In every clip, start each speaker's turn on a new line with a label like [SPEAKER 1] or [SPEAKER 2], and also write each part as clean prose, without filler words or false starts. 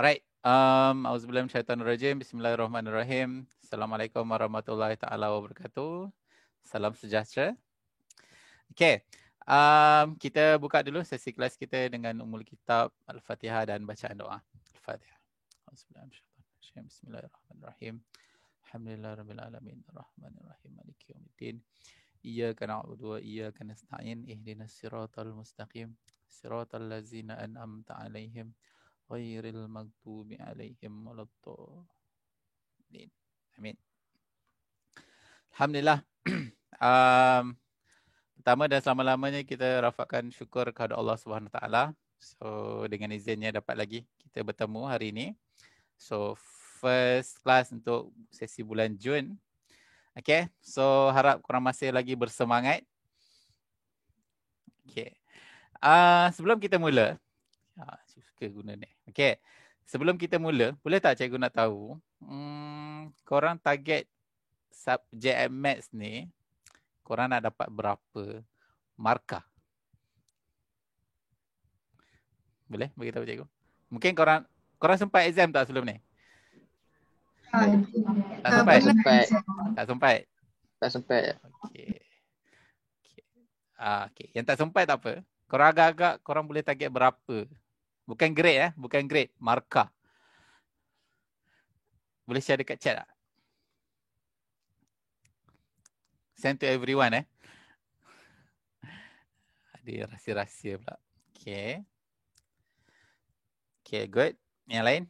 [SPEAKER 1] Alright. Auzubillahi minasyaitonirrajim. Bismillahirrahmanirrahim. Assalamualaikum warahmatullahi taala wabarakatuh. Salam sejahtera. Okey. Kita buka dulu sesi kelas kita dengan Ummul Kitab, Al-Fatihah dan bacaan doa. Al-Fatihah. Auzubillahi minasyaitonirrajim. Bismillahirrahmanirrahim. Alhamdulillahirabbil alamin. Arrahmanirrahim. Maliki yaumiddin. Iyyaka na'budu wa iyyaka nasta'in. Ihdinas siratal mustaqim. Siratal ladzina an'amta 'alaihim ghairil maghdubi 'alaihim waladdallin. Amin. Alhamdulillah. Pertama dan selama-lamanya kita rafakkan syukur kepada Allah Subhanahu Wa Taala. So dengan izinnya dapat lagi kita bertemu hari ini. So first class untuk sesi bulan Jun. Okay, so harap korang masih lagi bersemangat. Okay. Sebelum kita mula, suka guna ni. Okay, sebelum kita mula, boleh tak cikgu nak tahu, korang target subjek Maths ni, korang nak dapat berapa markah? Boleh bagi tahu cikgu? Mungkin korang sempat exam tak sebelum ni? Tak sempat? Tak sempat?
[SPEAKER 2] Tak sempat.
[SPEAKER 1] Okey. Okey. Yang tak sempat tak apa. Korang agak-agak korang boleh target berapa? Bukan grade bukan grade, markah. Boleh share dekat chat tak? Send to everyone Ada rahsia-rahsia pula. Okay. Okay, good. Yang lain?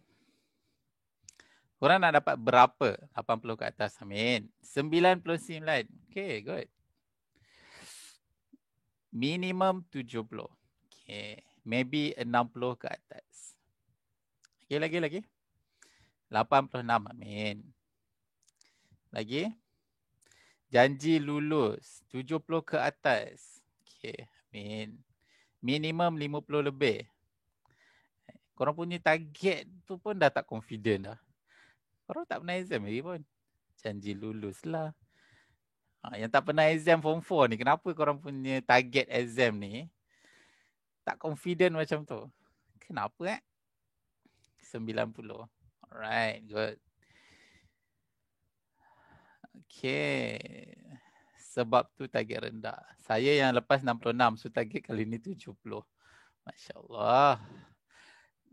[SPEAKER 1] Korang nak dapat berapa? 80 ke atas. Amin. 99. Okay, good. Minimum 70. Okay. Maybe 60 ke atas. Okay, lagi. 86. Amin. Lagi? Janji lulus 70 ke atas. Okay, amin. Minimum 50 lebih. Korang punya target tu pun dah tak confident dah. Korang tak pernah exam lagi pun. Janji lulus lah. Yang tak pernah exam form 4 ni, kenapa korang punya target exam ni tak confident macam tu? Kenapa 90. Alright, good. Okay. Sebab tu target rendah. Saya yang lepas 66, so target kali ni 70. Masya Allah.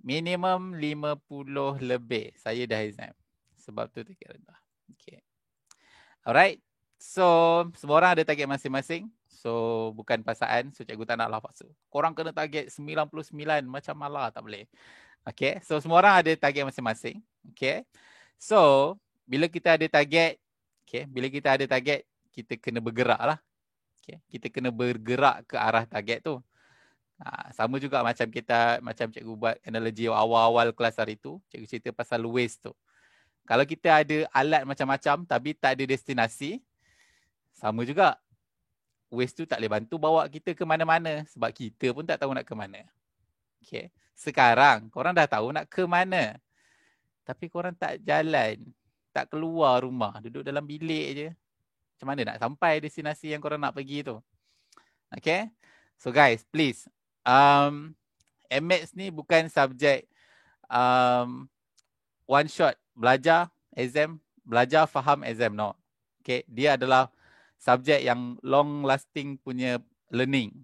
[SPEAKER 1] Minimum 50 lebih. Saya dah exam. Sebab tu target rendah. Okay. Alright. So, semua orang ada target masing-masing. So, bukan pasaan. So, cikgu tak naklah paksa. Korang kena target 99. Macam malah tak boleh. Okay. So, semua orang ada target masing-masing. Okay. So, bila kita ada target, kita kena bergerak lah. Okay. Kita kena bergerak ke arah target tu. Sama juga macam cikgu buat analogi awal-awal kelas hari tu. Cikgu cerita pasal waste tu. Kalau kita ada alat macam-macam tapi tak ada destinasi, sama juga. Waste tu tak boleh bantu bawa kita ke mana-mana sebab kita pun tak tahu nak ke mana. Okay. Sekarang, korang dah tahu nak ke mana. Tapi korang tak jalan, tak keluar rumah, duduk dalam bilik je. Macam mana nak sampai destinasi yang korang nak pergi tu? Okay. So guys, please. MX ni bukan subjek one shot belajar, exam, belajar, faham, exam. No. Okay. Dia adalah subjek yang long lasting punya learning.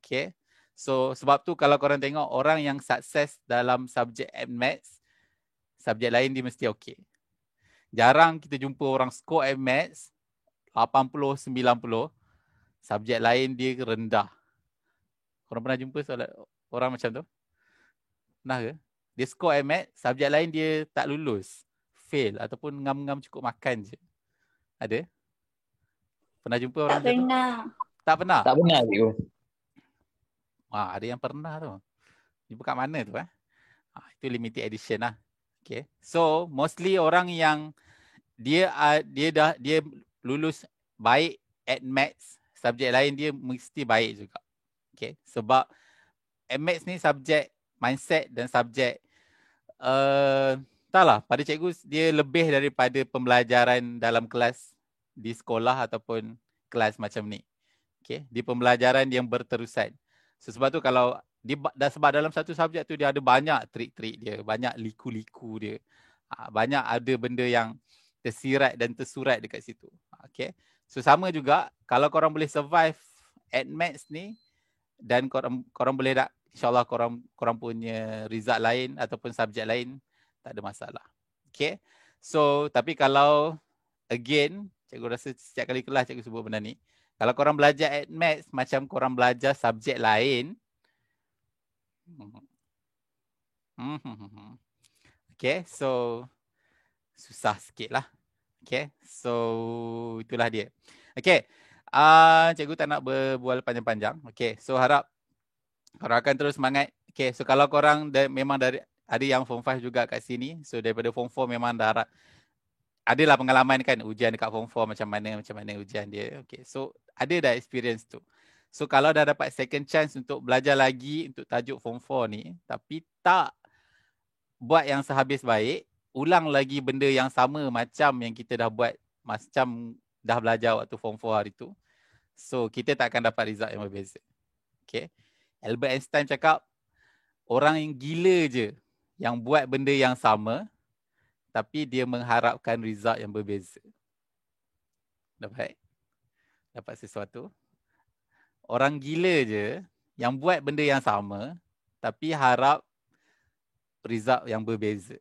[SPEAKER 1] Okay. So sebab tu kalau korang tengok orang yang sukses dalam subjek Maths, subjek lain dia mesti okay. Jarang kita jumpa orang score Maths 80, 90, subjek lain dia rendah. Korang pernah jumpa orang macam tu? Pernah ke? Dia score Maths, subjek lain dia tak lulus, fail ataupun ngam-ngam cukup makan je. Ada? Pernah jumpa orang macam tu? Tak pernah?
[SPEAKER 2] Tak pernah cikgu.
[SPEAKER 1] Ada yang pernah tu. Jumpa kat mana tu itu limited edition lah. Okay. So mostly orang yang dia lulus baik at Maths, subjek lain dia mesti baik juga. Okay. Sebab Maths ni subjek mindset dan subjek taklah, pada cikgu dia lebih daripada pembelajaran dalam kelas di sekolah ataupun kelas macam ni. Okay. Di pembelajaran yang berterusan. So, sebab tu kalau dah sebab dalam satu subjek tu dia ada banyak trik-trik dia, banyak liku-liku dia. Banyak ada benda yang tersirat dan tersurat dekat situ. Okay. So sama juga kalau korang boleh survive at maths ni dan korang boleh tak, insyaAllah korang punya result lain ataupun subjek lain, tak ada masalah. Okay. So tapi kalau again, cikgu rasa setiap kali kelas cikgu sebut benda ni, kalau korang belajar at maths macam korang belajar subjek lain, okay, so susah sikit lah. Okay, so itulah dia. Okay, cikgu tak nak berbual panjang-panjang. Okay, so harap korang akan terus semangat. Okay, so kalau korang memang dari ada yang form 5 juga kat sini, so daripada form 4 memang dah adalah pengalaman kan ujian dekat form 4 macam mana ujian dia. Okay, so ada dah experience tu. So kalau dah dapat second chance untuk belajar lagi untuk tajuk form 4 ni, tapi tak buat yang sehabis baik, ulang lagi benda yang sama macam yang kita dah buat, macam dah belajar waktu form 4 hari tu, so kita tak akan dapat result yang berbeza. Okay. Albert Einstein cakap, orang yang gila je yang buat benda yang sama, tapi dia mengharapkan result yang berbeza. Dapat sesuatu. Orang gila je yang buat benda yang sama, tapi harap result yang berbeza.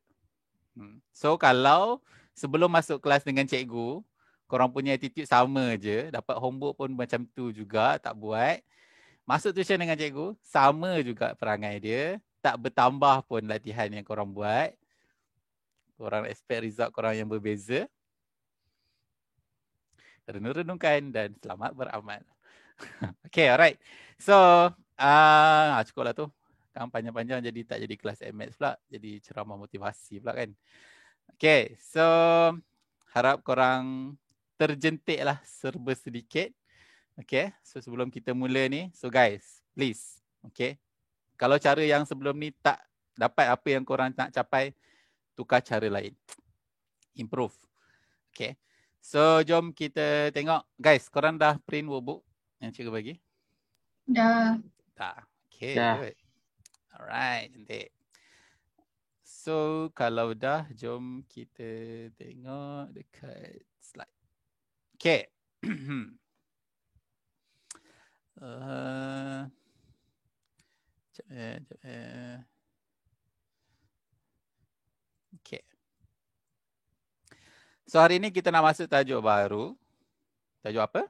[SPEAKER 1] So kalau sebelum masuk kelas dengan cikgu, korang punya attitude sama je, dapat homework pun macam tu juga, tak buat. Masuk tuition dengan cikgu, sama juga perangai dia, tak bertambah pun latihan yang korang buat. Korang expect result korang yang berbeza. Renung-renungkan dan selamat beramal. Okay, alright. So, cukup lah tu. Kan panjang-panjang jadi tak jadi kelas MS pula. Jadi ceramah motivasi pula kan. Okay, so harap korang terjentik lah serba sedikit. Okay, so sebelum kita mula ni. So guys, please. Okay, kalau cara yang sebelum ni tak dapat apa yang korang nak capai, tukar cara lain. Improve. Okay, so jom kita tengok. Guys, korang dah print workbook yang cikgu bagi?
[SPEAKER 2] Dah.
[SPEAKER 1] Okay, good. Alright, cantik. So, kalau dah, jom kita tengok dekat slide. Okay. Okay. So, hari ni kita nak masuk tajuk baru. Tajuk apa?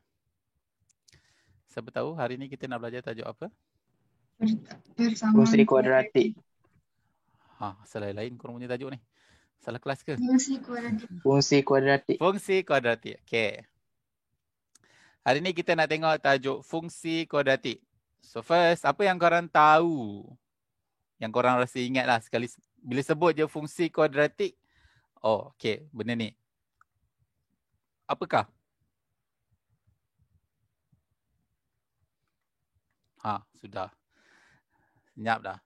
[SPEAKER 1] Siapa tahu hari ni kita nak belajar tajuk apa?
[SPEAKER 2] Fungsi kuadratik.
[SPEAKER 1] Salah lain korang punya tajuk ni. Salah kelas ke?
[SPEAKER 2] Fungsi kuadratik.
[SPEAKER 1] Fungsi kuadratik. Okay. Hari ni kita nak tengok tajuk fungsi kuadratik. So first, apa yang korang tahu? Yang korang rasa ingat lah sekali. Bila sebut je fungsi kuadratik. Oh, okay. Benda ni. Apakah? Sudah. Senyap dah.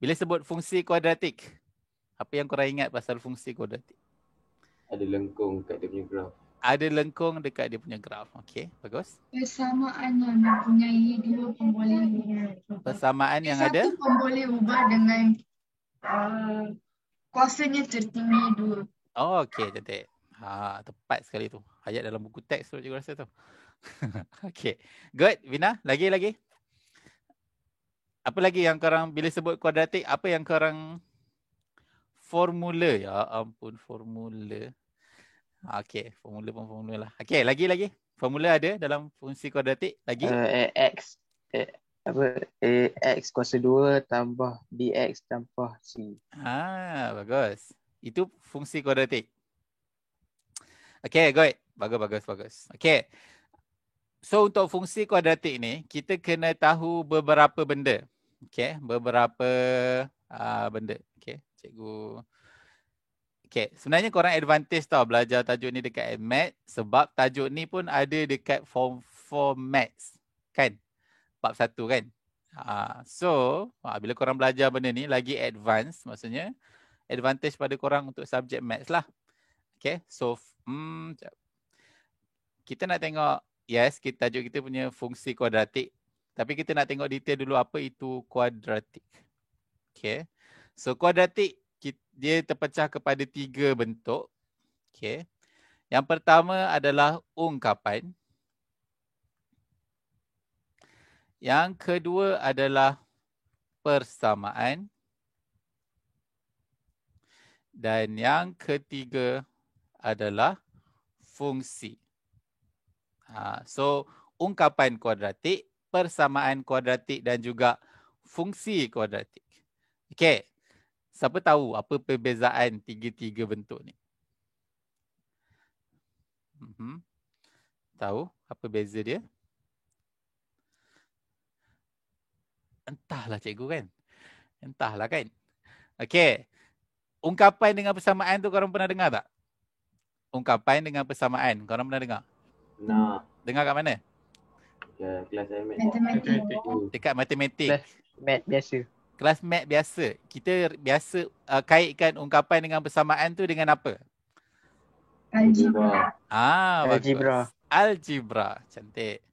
[SPEAKER 1] Bila sebut fungsi kuadratik, apa yang korang ingat pasal fungsi kuadratik?
[SPEAKER 3] Ada lengkung kat dia punya graf.
[SPEAKER 1] Ada lengkung dekat dia punya graf. Okey, bagus.
[SPEAKER 2] Persamaan yang mempunyai dua pemboleh ubah.
[SPEAKER 1] Persamaan yang ada?
[SPEAKER 2] Satu pemboleh ubah dengan kuasanya tertinggi dua.
[SPEAKER 1] Oh, okey, cantik. Tepat sekali tu. Ayat dalam buku teks tu cikgu rasa tu. Okey. Good, Vina. Lagi. Apa lagi yang korang bila sebut kuadratik, apa yang korang formula? Ya ampun, formula. Okey, formula lah. Okey, lagi. Formula ada dalam fungsi kuadratik lagi?
[SPEAKER 2] X kuasa 2 tambah dx tambah c.
[SPEAKER 1] Bagus. Itu fungsi kuadratik. Okey, good. Bagus. Okey. So untuk fungsi kuadratik ni, kita kena tahu beberapa benda. Okey, beberapa benda. Okey, cikgu. Okay, sebenarnya korang advantage tau belajar tajuk ni dekat Maths sebab tajuk ni pun ada dekat form 4 Maths. Kan? Bab 1 kan? So, bila korang belajar benda ni lagi advance, maksudnya advantage pada korang untuk subjek Maths lah. Okay, so kita nak tengok, yes, tajuk kita punya fungsi kuadratik. Tapi kita nak tengok detail dulu apa itu kuadratik. Okay. So kuadratik dia terpecah kepada 3 bentuk. Okay. Yang pertama adalah ungkapan. Yang kedua adalah persamaan. Dan yang ketiga adalah fungsi. So, ungkapan kuadratik, persamaan kuadratik dan juga fungsi kuadratik. Okey. Siapa tahu apa perbezaan tiga-tiga bentuk ni? Tahu apa beza dia? Entahlah cikgu kan? Entahlah kan? Okey. Ungkapan dengan persamaan tu korang pernah dengar tak? Ungkapan dengan persamaan. Korang pernah dengar?
[SPEAKER 3] Pernah.
[SPEAKER 1] Dengar kat mana?
[SPEAKER 3] Kelas
[SPEAKER 4] Matematik.
[SPEAKER 1] Dekat matematik.
[SPEAKER 2] Kelas mat biasa.
[SPEAKER 1] Kelas mat biasa. Kita biasa kaitkan ungkapan dengan persamaan tu dengan apa?
[SPEAKER 4] Algebra.
[SPEAKER 2] Algebra.
[SPEAKER 1] Bagus. Algebra. Cantik.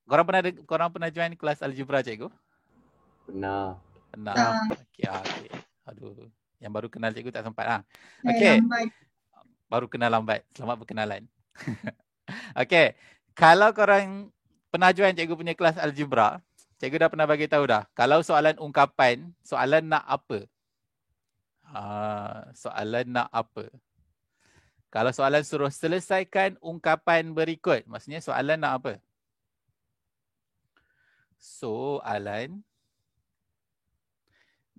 [SPEAKER 1] Korang pernah join kelas algebra cikgu?
[SPEAKER 3] Pernah.
[SPEAKER 1] Pernah. Okey. Aduh. Yang baru kenal cikgu tak sempat lah.
[SPEAKER 4] Okey.
[SPEAKER 1] Baru kenal lambat. Selamat berkenalan. Okey. Kalau korang pernah join cikgu punya kelas algebra, cikgu dah pernah bagi tahu dah. Kalau soalan ungkapan, soalan nak apa? Soalan nak apa? Kalau soalan suruh selesaikan ungkapan berikut, maksudnya soalan nak apa? Soalan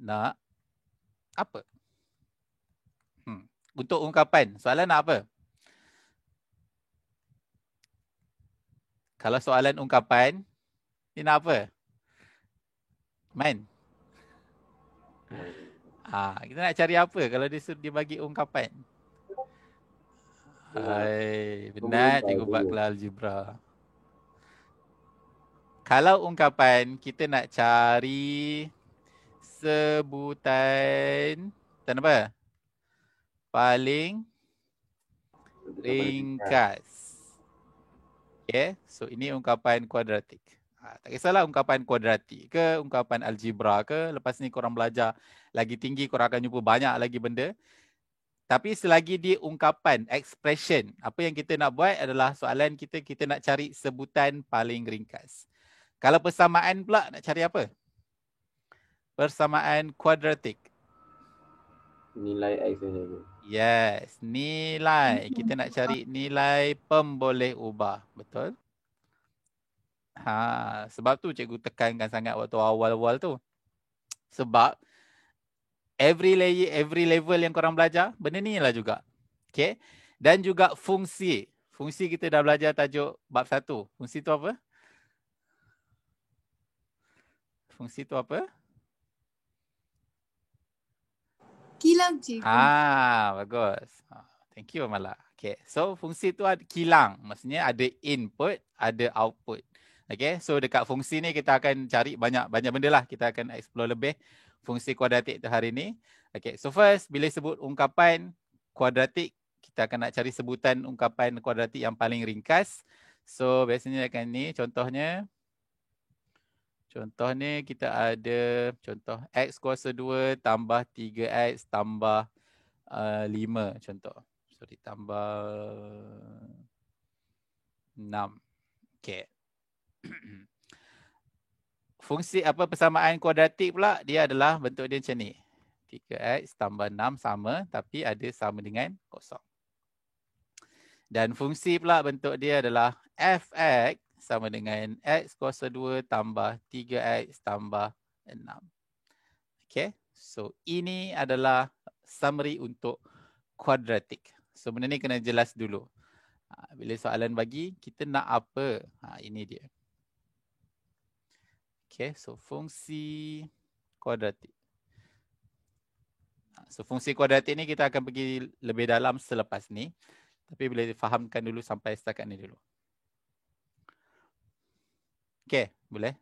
[SPEAKER 1] nak apa? Untuk ungkapan, soalan nak apa? Kalau soalan ungkapan, ni nak apa? Man? Kita nak cari apa kalau dia bagi ungkapan? Hai, benar cikgu buat kelas algebra. Kalau ungkapan, kita nak cari sebutan apa? Paling ringkas. Okay, so ini ungkapan kuadratik. Tak kisahlah ungkapan kuadratik ke, ungkapan algebra ke. Lepas ni korang belajar lagi tinggi, korang akan jumpa banyak lagi benda. Tapi selagi dia ungkapan, expression, apa yang kita nak buat adalah soalan kita nak cari sebutan paling ringkas. Kalau persamaan pula nak cari apa? Persamaan kuadratik.
[SPEAKER 3] Nilai X saja.
[SPEAKER 1] Yes, nilai. Kita nak cari nilai pemboleh ubah. Betul? Sebab tu cikgu tekankan sangat waktu awal-awal tu. Sebab every level yang korang belajar, benda ni lah juga. Okay? Dan juga fungsi. Fungsi kita dah belajar tajuk bab 1. Fungsi tu apa? Fungsi tu apa?
[SPEAKER 4] Kilang cikgu.
[SPEAKER 1] Bagus. Thank you Mala. Okay. So fungsi tu ada kilang. Maksudnya ada input, ada output. Okay. So dekat fungsi ni kita akan cari banyak benda lah. Kita akan explore lebih fungsi kuadratik tu hari ni. Okay. So first, bila sebut ungkapan kuadratik, kita akan nak cari sebutan ungkapan kuadratik yang paling ringkas. So biasanya akan ni contohnya. Contoh ni kita ada contoh X kuasa 2 tambah 3X tambah 5 contoh. Sorry, tambah 6. Okay. Fungsi apa persamaan kuadratik pula, dia adalah bentuk dia macam ni. 3X tambah 6 sama tapi ada sama dengan kosong. Dan fungsi pula bentuk dia adalah Fx sama dengan X kuasa 2 tambah 3X tambah 6. Okay. So, ini adalah summary untuk kuadratik. So, benda ni kena jelas dulu. Bila soalan bagi, kita nak apa? Ini dia. Okay. So, fungsi kuadratik. So, fungsi kuadratik ni kita akan pergi lebih dalam selepas ni. Tapi boleh fahamkan dulu sampai setakat ni dulu. Okay, boleh?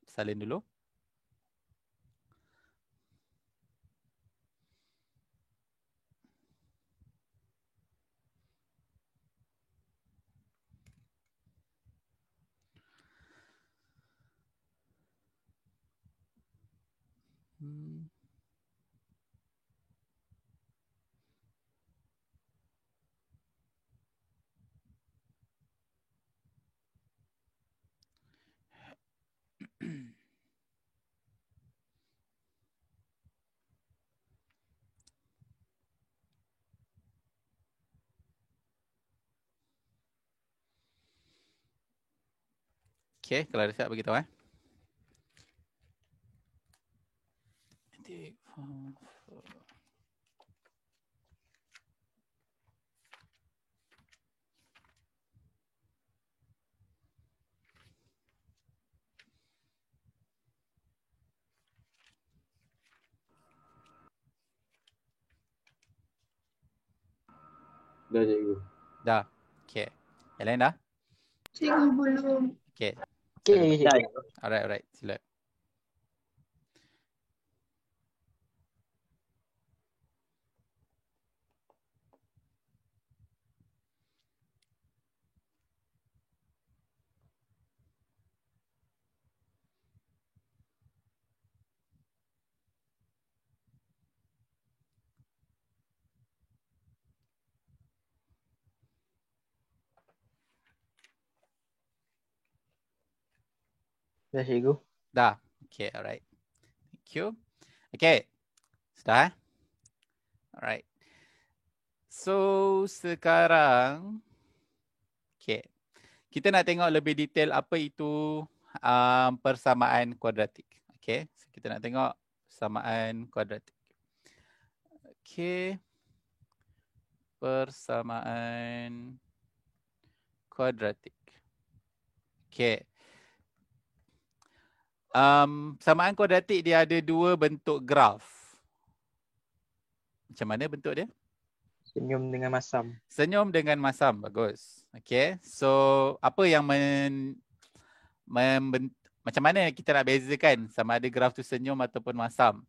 [SPEAKER 1] Salin dulu. Okay, kalau ada siap beritahu
[SPEAKER 3] Dah cikgu.
[SPEAKER 1] Dah. Okay. Yang lain dah?
[SPEAKER 4] Cikgu belum.
[SPEAKER 1] Okay.
[SPEAKER 2] Okay lagi cikgu.
[SPEAKER 1] Alright. Sila.
[SPEAKER 2] Dah cikgu.
[SPEAKER 1] Dah. Okay, alright. Thank you. Okay. Sudah Alright. So, sekarang okay. Kita nak tengok lebih detail apa itu persamaan kuadratik. Okay. So, kita nak tengok persamaan kuadratik. Okay. Persamaan kuadratik. Okay. Persamaan kuadratik dia ada dua bentuk graf. Macam mana bentuk dia?
[SPEAKER 2] Senyum dengan masam.
[SPEAKER 1] Senyum dengan masam. Bagus. Okay. So, apa yang macam mana kita nak bezakan sama ada graf tu senyum ataupun masam?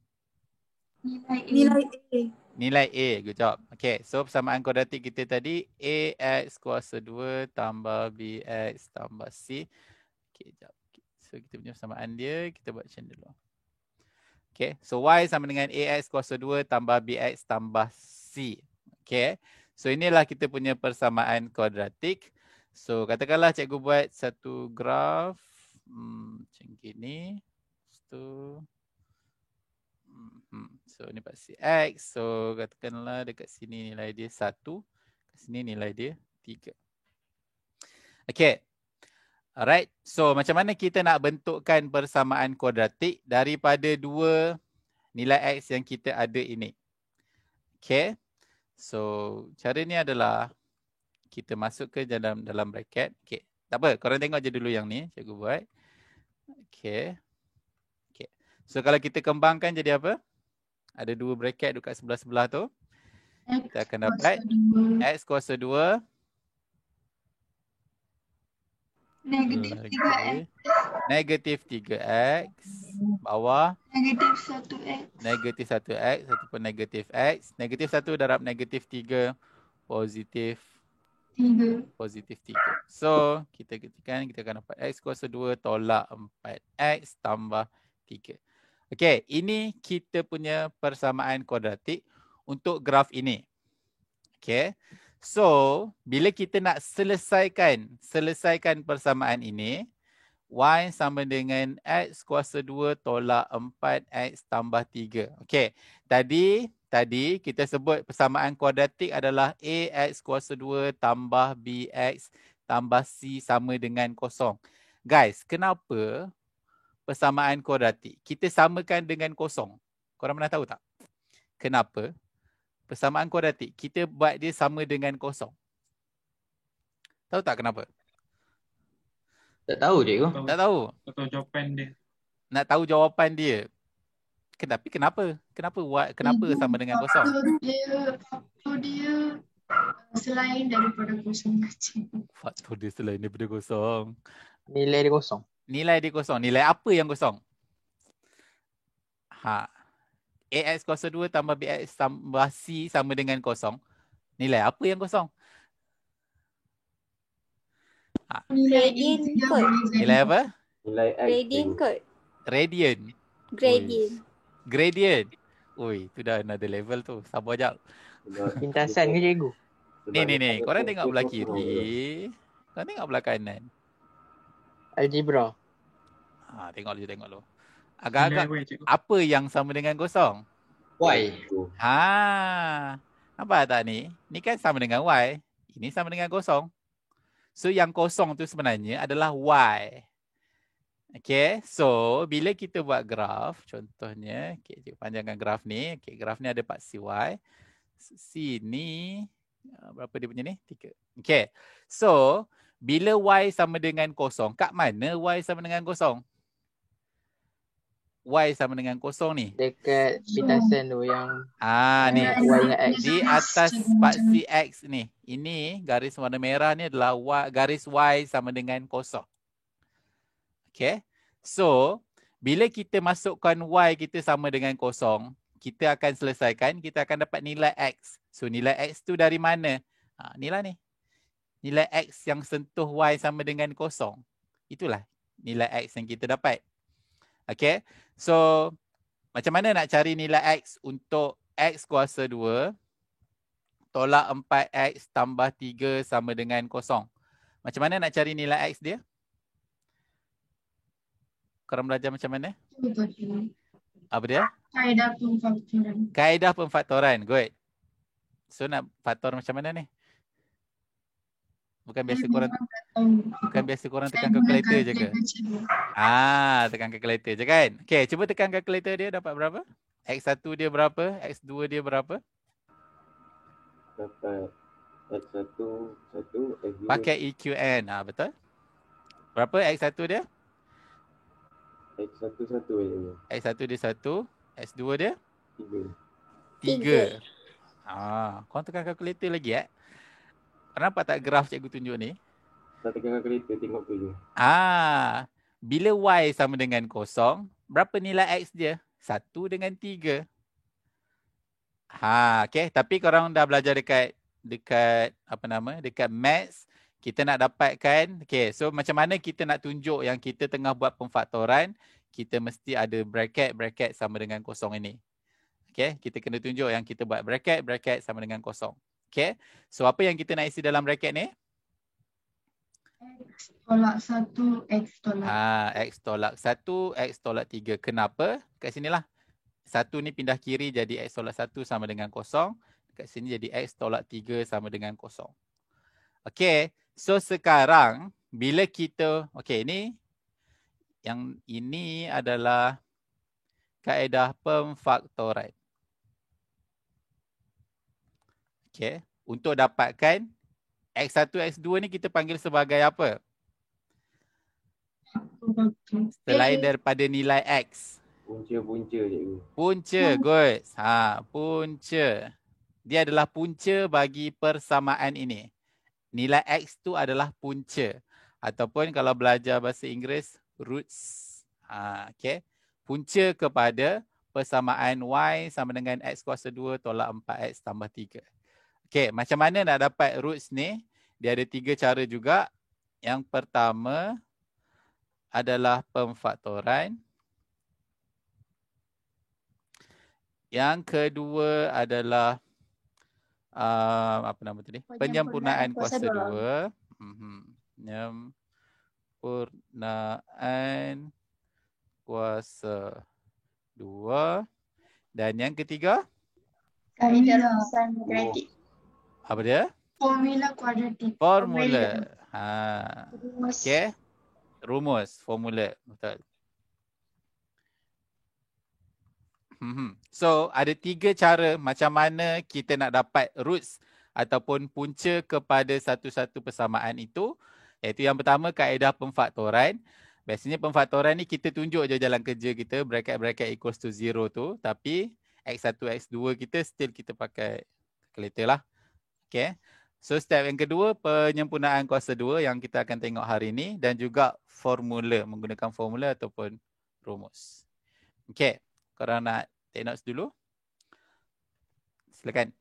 [SPEAKER 4] Nilai A.
[SPEAKER 1] Nilai A. Good job. Okay. So, persamaan kuadratik kita tadi AX kuasa 2 tambah BX tambah C. Okay, sekejap. So, kita punya persamaan dia, kita buat macam dulu. Okay. So, Y sama dengan AX kuasa 2 tambah BX tambah C. Okay. So, inilah kita punya persamaan kuadratik. So, katakanlah cikgu buat satu graf macam gini. So, ni pasti X. So, katakanlah dekat sini nilai dia 1. Kat sini nilai dia 3. Okay. Alright. So, macam mana kita nak bentukkan persamaan kuadratik daripada dua nilai X yang kita ada ini? Okay. So, cara ni adalah kita masuk ke dalam bracket. Okay. Tak apa, korang tengok je dulu yang ni. Cikgu buat. Okay. Okay. So, kalau kita kembangkan jadi apa? Ada dua bracket dekat sebelah-sebelah tu. Kita akan dapat X kuasa 2.
[SPEAKER 4] Negatif 3X.
[SPEAKER 1] Negatif 3X. Bawah.
[SPEAKER 4] Negatif 1X.
[SPEAKER 1] Negatif 1X ataupun negatif X. Negatif 1 darab negatif 3. Positif
[SPEAKER 4] 3.
[SPEAKER 1] Positif 3. So, kita ketikkan, kita akan dapat X kuasa 2 tolak 4X tambah 3. Okay, ini kita punya persamaan kuadratik untuk graf ini. Okay. So, bila kita nak selesaikan persamaan ini, Y sama dengan X kuasa 2 tolak 4X tambah 3. Okay. Tadi kita sebut persamaan kuadratik adalah AX kuasa 2 tambah BX tambah C sama dengan kosong. Guys, kenapa persamaan kuadratik kita samakan dengan kosong? Korang pernah tahu tak? Kenapa persamaan kuadratik kita buat dia sama dengan kosong? Tahu tak kenapa?
[SPEAKER 2] Tak tahu cikgu.
[SPEAKER 1] Tak tahu.
[SPEAKER 5] Tak tahu jawapan dia.
[SPEAKER 1] Nak tahu jawapan dia. Tapi kenapa? Kenapa sama dengan kosong?
[SPEAKER 4] Faktor dia selain daripada kosong.
[SPEAKER 1] Faktor dia selain daripada kosong.
[SPEAKER 2] Nilai dia kosong.
[SPEAKER 1] Nilai dia kosong. Nilai apa yang kosong? AX kuasa 2 tambah BX tambah C sama dengan kosong. Nilai apa yang kosong?
[SPEAKER 4] Gradient kot.
[SPEAKER 1] Nilai apa?
[SPEAKER 3] Nilai X.
[SPEAKER 4] Gradient kot.
[SPEAKER 1] Radian.
[SPEAKER 4] Gradient.
[SPEAKER 1] Gradient. Ui, tu dah another level tu. Sabar jap.
[SPEAKER 2] Pintasan ke cikgu?
[SPEAKER 1] Ni. Korang tengok belah kiri. Korang tengok belah kanan.
[SPEAKER 2] Algebra.
[SPEAKER 1] Tengok dulu. Agak-agak apa yang sama dengan kosong?
[SPEAKER 5] Y.
[SPEAKER 1] Nampak tak ni? Ni kan sama dengan Y. Ini sama dengan kosong. So yang kosong tu sebenarnya adalah Y. Okay, so bila kita buat graf, contohnya, okay, cikgu panjangkan graf ni. Okay, graf ni ada paksi Y. Sini, berapa dia punya ni? 3. Okay, so bila Y sama dengan kosong, kat mana Y sama dengan kosong? Y sama dengan kosong ni.
[SPEAKER 2] Dekat pintasan tu yang
[SPEAKER 1] Ni.
[SPEAKER 2] Y dengan X.
[SPEAKER 1] Di atas paksi X ni. Ini garis warna merah ni adalah garis Y sama dengan kosong. Okay. So, bila kita masukkan Y kita sama dengan kosong, kita akan selesaikan, kita akan dapat nilai X. So, nilai X tu dari mana? Inilah ni. Nilai X yang sentuh Y sama dengan kosong. Itulah nilai X yang kita dapat. Okay. So, macam mana nak cari nilai X untuk X kuasa 2 tolak 4X tambah 3 sama dengan kosong? Macam mana nak cari nilai X dia? Korang belajar macam mana? Apa dia?
[SPEAKER 4] Kaedah pemfaktoran.
[SPEAKER 1] Kaedah pemfaktoran. Good. So, nak faktor macam mana ni? Bukan biasa korang tekan kalkulator je ke? Tekan kalkulator je kan? Okay, cuba tekan kalkulator dia dapat berapa? X1 dia berapa? X2 dia berapa?
[SPEAKER 3] Dapat X1, 1, X2.
[SPEAKER 1] Pakai EQN. Betul? Berapa X1 dia?
[SPEAKER 3] X1, 1.
[SPEAKER 1] X1 dia 1. X2 dia?
[SPEAKER 5] 3.
[SPEAKER 1] 3. Korang tekan kalkulator lagi Korang nampak tak graf cikgu tunjuk ni?
[SPEAKER 3] Tak tekan kalkulator, tengok tu je.
[SPEAKER 1] Bila Y sama dengan kosong, berapa nilai X dia? 1 dengan 3. Okay. Tapi korang dah belajar dekat dekat maths, kita nak dapatkan, okay, so macam mana kita nak tunjuk yang kita tengah buat pemfaktoran, kita mesti ada bracket sama dengan kosong ini. Okay, kita kena tunjuk yang kita buat bracket sama dengan kosong. Okay, so apa yang kita nak isi dalam bracket ni?
[SPEAKER 4] X tolak 1, X tolak.
[SPEAKER 1] X tolak 1, X tolak 3. Kenapa? Kat sinilah. 1 ni pindah kiri jadi X tolak 1 sama dengan kosong. Kat sini jadi X tolak 3 sama dengan kosong. Okay, so sekarang bila kita, okay, yang ini adalah kaedah pemfaktoran. Okay, untuk dapatkan X1, X2 ni kita panggil sebagai apa? Selain daripada nilai X.
[SPEAKER 3] Punca cikgu.
[SPEAKER 1] Punca, good. Punca. Dia adalah punca bagi persamaan ini. Nilai X tu adalah punca. Ataupun kalau belajar bahasa Inggeris, roots. Okay. Punca kepada persamaan Y sama dengan X kuasa 2 tolak 4X tambah 3. Okay, macam mana nak dapat roots ni? Dia ada 3 cara juga. Yang pertama adalah pemfaktoran. Yang kedua adalah apa nama tadi? Penyempurnaan kuasa 2. Penyempurnaan kuasa 2. Dan yang ketiga?
[SPEAKER 4] Kaedah
[SPEAKER 5] kuadratik.
[SPEAKER 1] Apa dia?
[SPEAKER 4] Formula kuadratik.
[SPEAKER 1] Formula. Okay. Rumus, formula. Betul. So, ada 3 cara macam mana kita nak dapat roots ataupun punca kepada satu-satu persamaan itu. Iaitu yang pertama, kaedah pemfaktoran. Biasanya pemfaktoran ni kita tunjuk je jalan kerja kita, bracket equals to 0 tu. Tapi X1, X2 kita still kita pakai kalkulator lah. Okay. So, step yang kedua, penyempurnaan kuasa 2 yang kita akan tengok hari ini. Dan juga formula, menggunakan formula ataupun rumus. Okay. Korang nak take notes dulu? Silakan.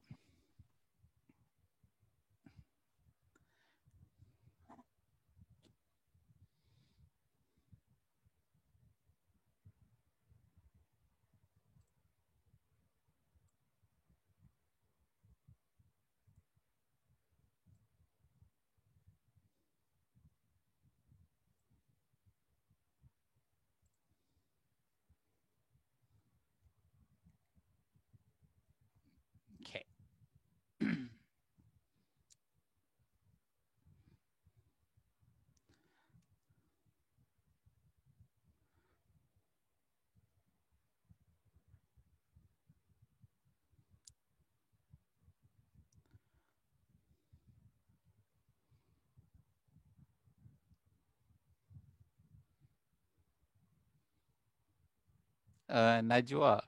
[SPEAKER 1] Najwa.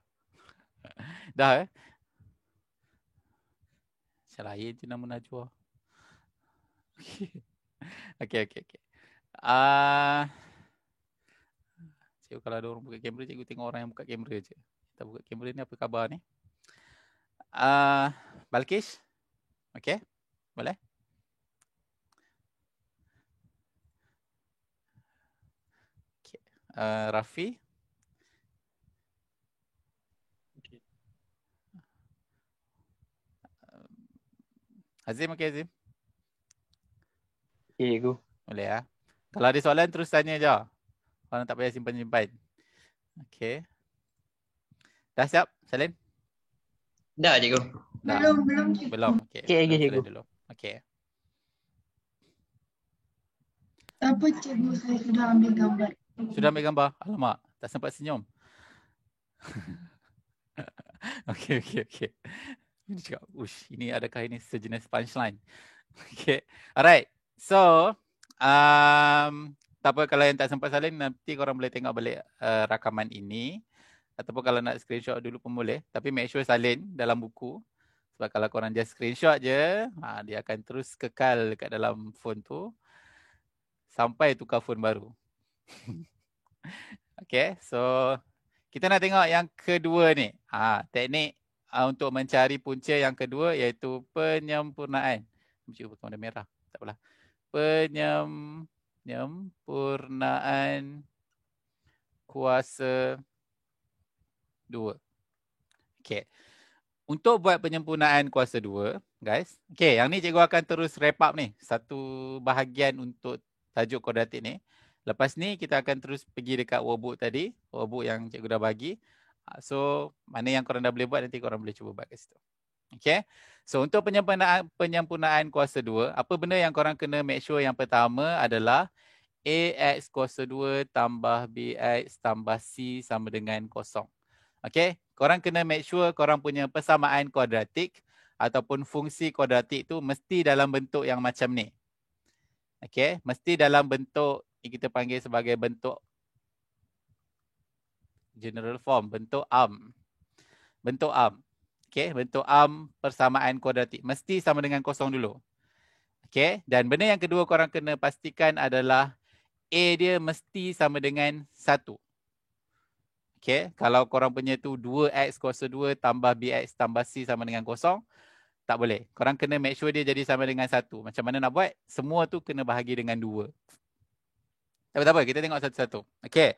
[SPEAKER 1] Dah Macam lain je nama Najwa. Okay. Cikgu kalau ada orang buka kamera, cikgu tengok orang yang buka kamera je. Kita buka kamera ni, apa khabar ni? Balkish? Okay, boleh? Okay. Rafi?
[SPEAKER 2] Okay.
[SPEAKER 1] Azim, okay Azim?
[SPEAKER 2] Okay, cikgu.
[SPEAKER 1] Boleh ya. Kalau ada soalan terus tanya je. Orang tak payah simpan-simpan. Okay. Dah siap, Salim?
[SPEAKER 5] Dah cikgu.
[SPEAKER 1] Dah.
[SPEAKER 4] Belum cikgu.
[SPEAKER 1] Belum. Okay.
[SPEAKER 2] Okay,
[SPEAKER 1] Belum
[SPEAKER 2] cikgu.
[SPEAKER 1] dulu. Okay.
[SPEAKER 4] Apa cikgu, saya sudah ambil gambar.
[SPEAKER 1] Sudah ambil gambar? Alamak, tak sempat senyum. Okay. Dia cakap, ush, ini adakah ini sejenis punchline? Okay. Alright. So, tak apa kalau yang tak sempat salin, nanti korang boleh tengok balik rakaman ini. Ataupun kalau nak screenshot dulu pun boleh. Tapi make sure salin dalam buku. Sebab kalau korang just screenshot je, dia akan terus kekal dekat dalam phone tu. Sampai tukar phone baru. Okay, so kita nak tengok yang kedua ni. Teknik untuk mencari punca yang kedua iaitu penyempurnaan. Cuba pakai warna merah. Tak apalah. Penyempurnaan kuasa 2. Okay. Untuk buat penyempurnaan kuasa 2, guys. Okay, yang ni cikgu akan terus wrap up ni. Satu bahagian untuk tajuk kuadratik ni. Lepas ni kita akan terus pergi dekat workbook tadi. Workbook yang cikgu dah bagi. So, mana yang korang dah boleh buat, nanti korang boleh cuba buat kat situ. Okay. So, untuk penyempurnaan kuasa 2, apa benda yang korang kena make sure yang pertama adalah AX kuasa 2 tambah BX tambah C sama dengan 0. Okay. Korang kena make sure korang punya persamaan kuadratik ataupun fungsi kuadratik tu mesti dalam bentuk yang macam ni. Okay. Mesti dalam bentuk kita panggil sebagai bentuk general form, bentuk ARM. Bentuk ARM. Okay, bentuk ARM persamaan kuadratik. Mesti sama dengan 0 dulu. Okay, dan benda yang kedua korang kena pastikan adalah A dia mesti sama dengan 1. Okay, kalau korang punya tu 2X kuasa 2 tambah BX tambah C sama dengan 0, tak boleh. Korang kena make sure dia jadi sama dengan 1. Macam mana nak buat? Semua tu kena bahagi dengan 2. Tak apa, kita tengok satu-satu. Okay.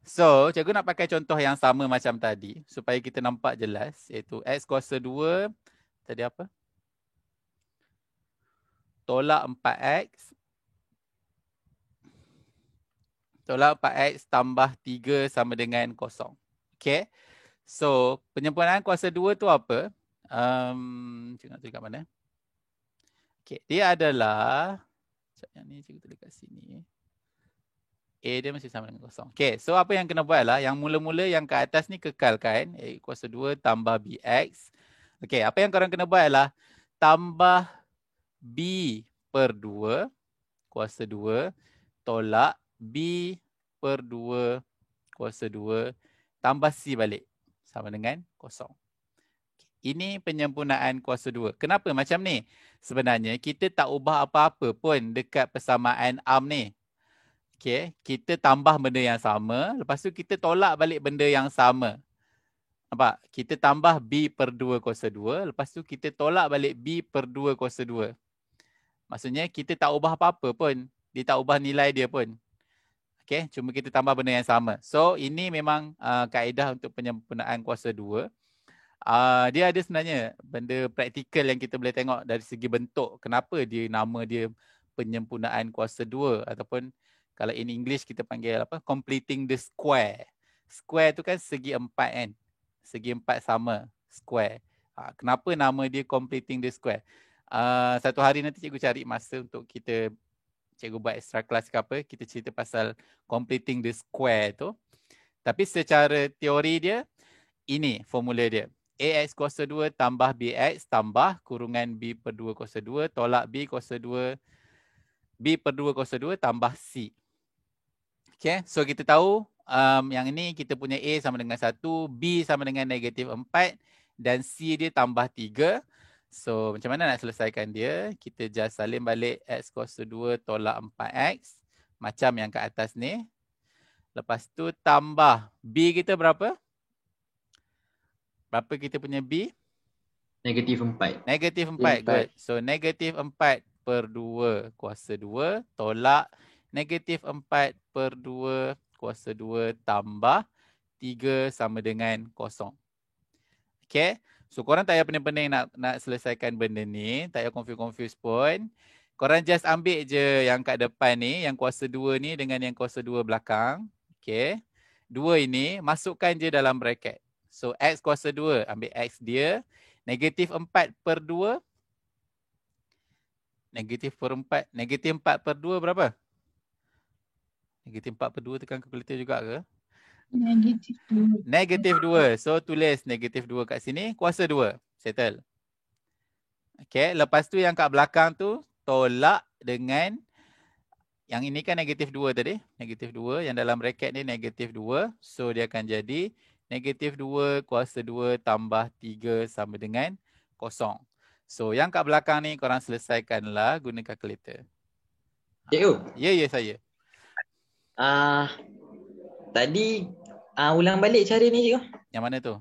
[SPEAKER 1] So, cikgu nak pakai contoh yang sama macam tadi supaya kita nampak jelas. Iaitu X kuasa 2. Tadi apa? Tolak 4X. Tolak 4X tambah 3 sama dengan 0. Okay. So, penyempurnaan kuasa 2 tu apa? Cikgu nak tulis kat mana? Okay. Dia adalah... Yang ni cikgu tulis kat sini. A dia masih sama dengan 0. Okay, so apa yang kena buat lah, yang mula-mula yang ke atas ni kekalkan. A kuasa 2 tambah BX. Okay, apa yang korang kena buat adalah tambah B per 2 kuasa 2 tolak B per 2 kuasa 2 tambah C balik. Sama dengan 0. Ini penyempurnaan kuasa 2. Kenapa macam ni? Sebenarnya kita tak ubah apa-apa pun dekat persamaan ARM ni. Okay, kita tambah benda yang sama. Lepas tu kita tolak balik benda yang sama. Nampak? Kita tambah B per 2 kuasa 2. Lepas tu kita tolak balik B per 2 kuasa 2. Maksudnya kita tak ubah apa-apa pun. Dia tak ubah nilai dia pun. Okay, cuma kita tambah benda yang sama. So, ini memang kaedah untuk penyempurnaan kuasa 2. Dia ada sebenarnya benda praktikal yang kita boleh tengok dari segi bentuk. Kenapa dia nama dia penyempurnaan kuasa 2 ataupun kalau in English kita panggil apa? Completing the square. Square tu kan segi 4 kan? Segi 4 sama. Square. Kenapa nama dia completing the square? Satu hari nanti cikgu cari masa untuk kita, cikgu buat extra class ke apa, kita cerita pasal completing the square tu. Tapi secara teori dia, ini formula dia. AX kuasa 2 tambah BX tambah kurungan B per 2 kuasa 2 tolak B kuasa 2. B per 2 kuasa 2 tambah C. Okay, so kita tahu yang ini kita punya A sama dengan 1, B sama dengan negatif 4 dan C dia tambah 3. So macam mana nak selesaikan dia? Kita just salin balik X kuasa 2 tolak 4X. Macam yang kat atas ni. Lepas tu tambah B kita berapa? Berapa kita punya B?
[SPEAKER 5] Negatif 4.
[SPEAKER 1] Negatif 4. Good. So negatif 4 per 2 kuasa 2 tolak negatif 4 per 2 kuasa 2 tambah 3 sama dengan 0. Okay. So korang tak payah pening-pening nak selesaikan benda ni. Tak payah confuse pun. Korang just ambil je yang kat depan ni. Yang kuasa 2 ni dengan yang kuasa 2 belakang. Okay. 2 ini masukkan je dalam bracket. So X kuasa 2 ambil X dia. Negatif 4 per 2. Negatif 4 per 2 berapa? Negatif 4 per 2 tekan kalkulator juga ke?
[SPEAKER 4] Negatif 2.
[SPEAKER 1] Negatif 2. So tulis negatif 2 kat sini. Kuasa 2. Settle. Okay. Lepas tu yang kat belakang tu tolak dengan yang ini kan negatif 2 tadi. Negatif 2. Yang dalam bracket ni negatif 2. So dia akan jadi negatif 2 kuasa 2 tambah 3 sama dengan 0. So yang kat belakang ni korang selesaikanlah guna kalkulator.
[SPEAKER 5] Cikgu.
[SPEAKER 1] Ya, saya.
[SPEAKER 5] Tadi ulang balik cara ni cikgu.
[SPEAKER 1] Yang mana tu?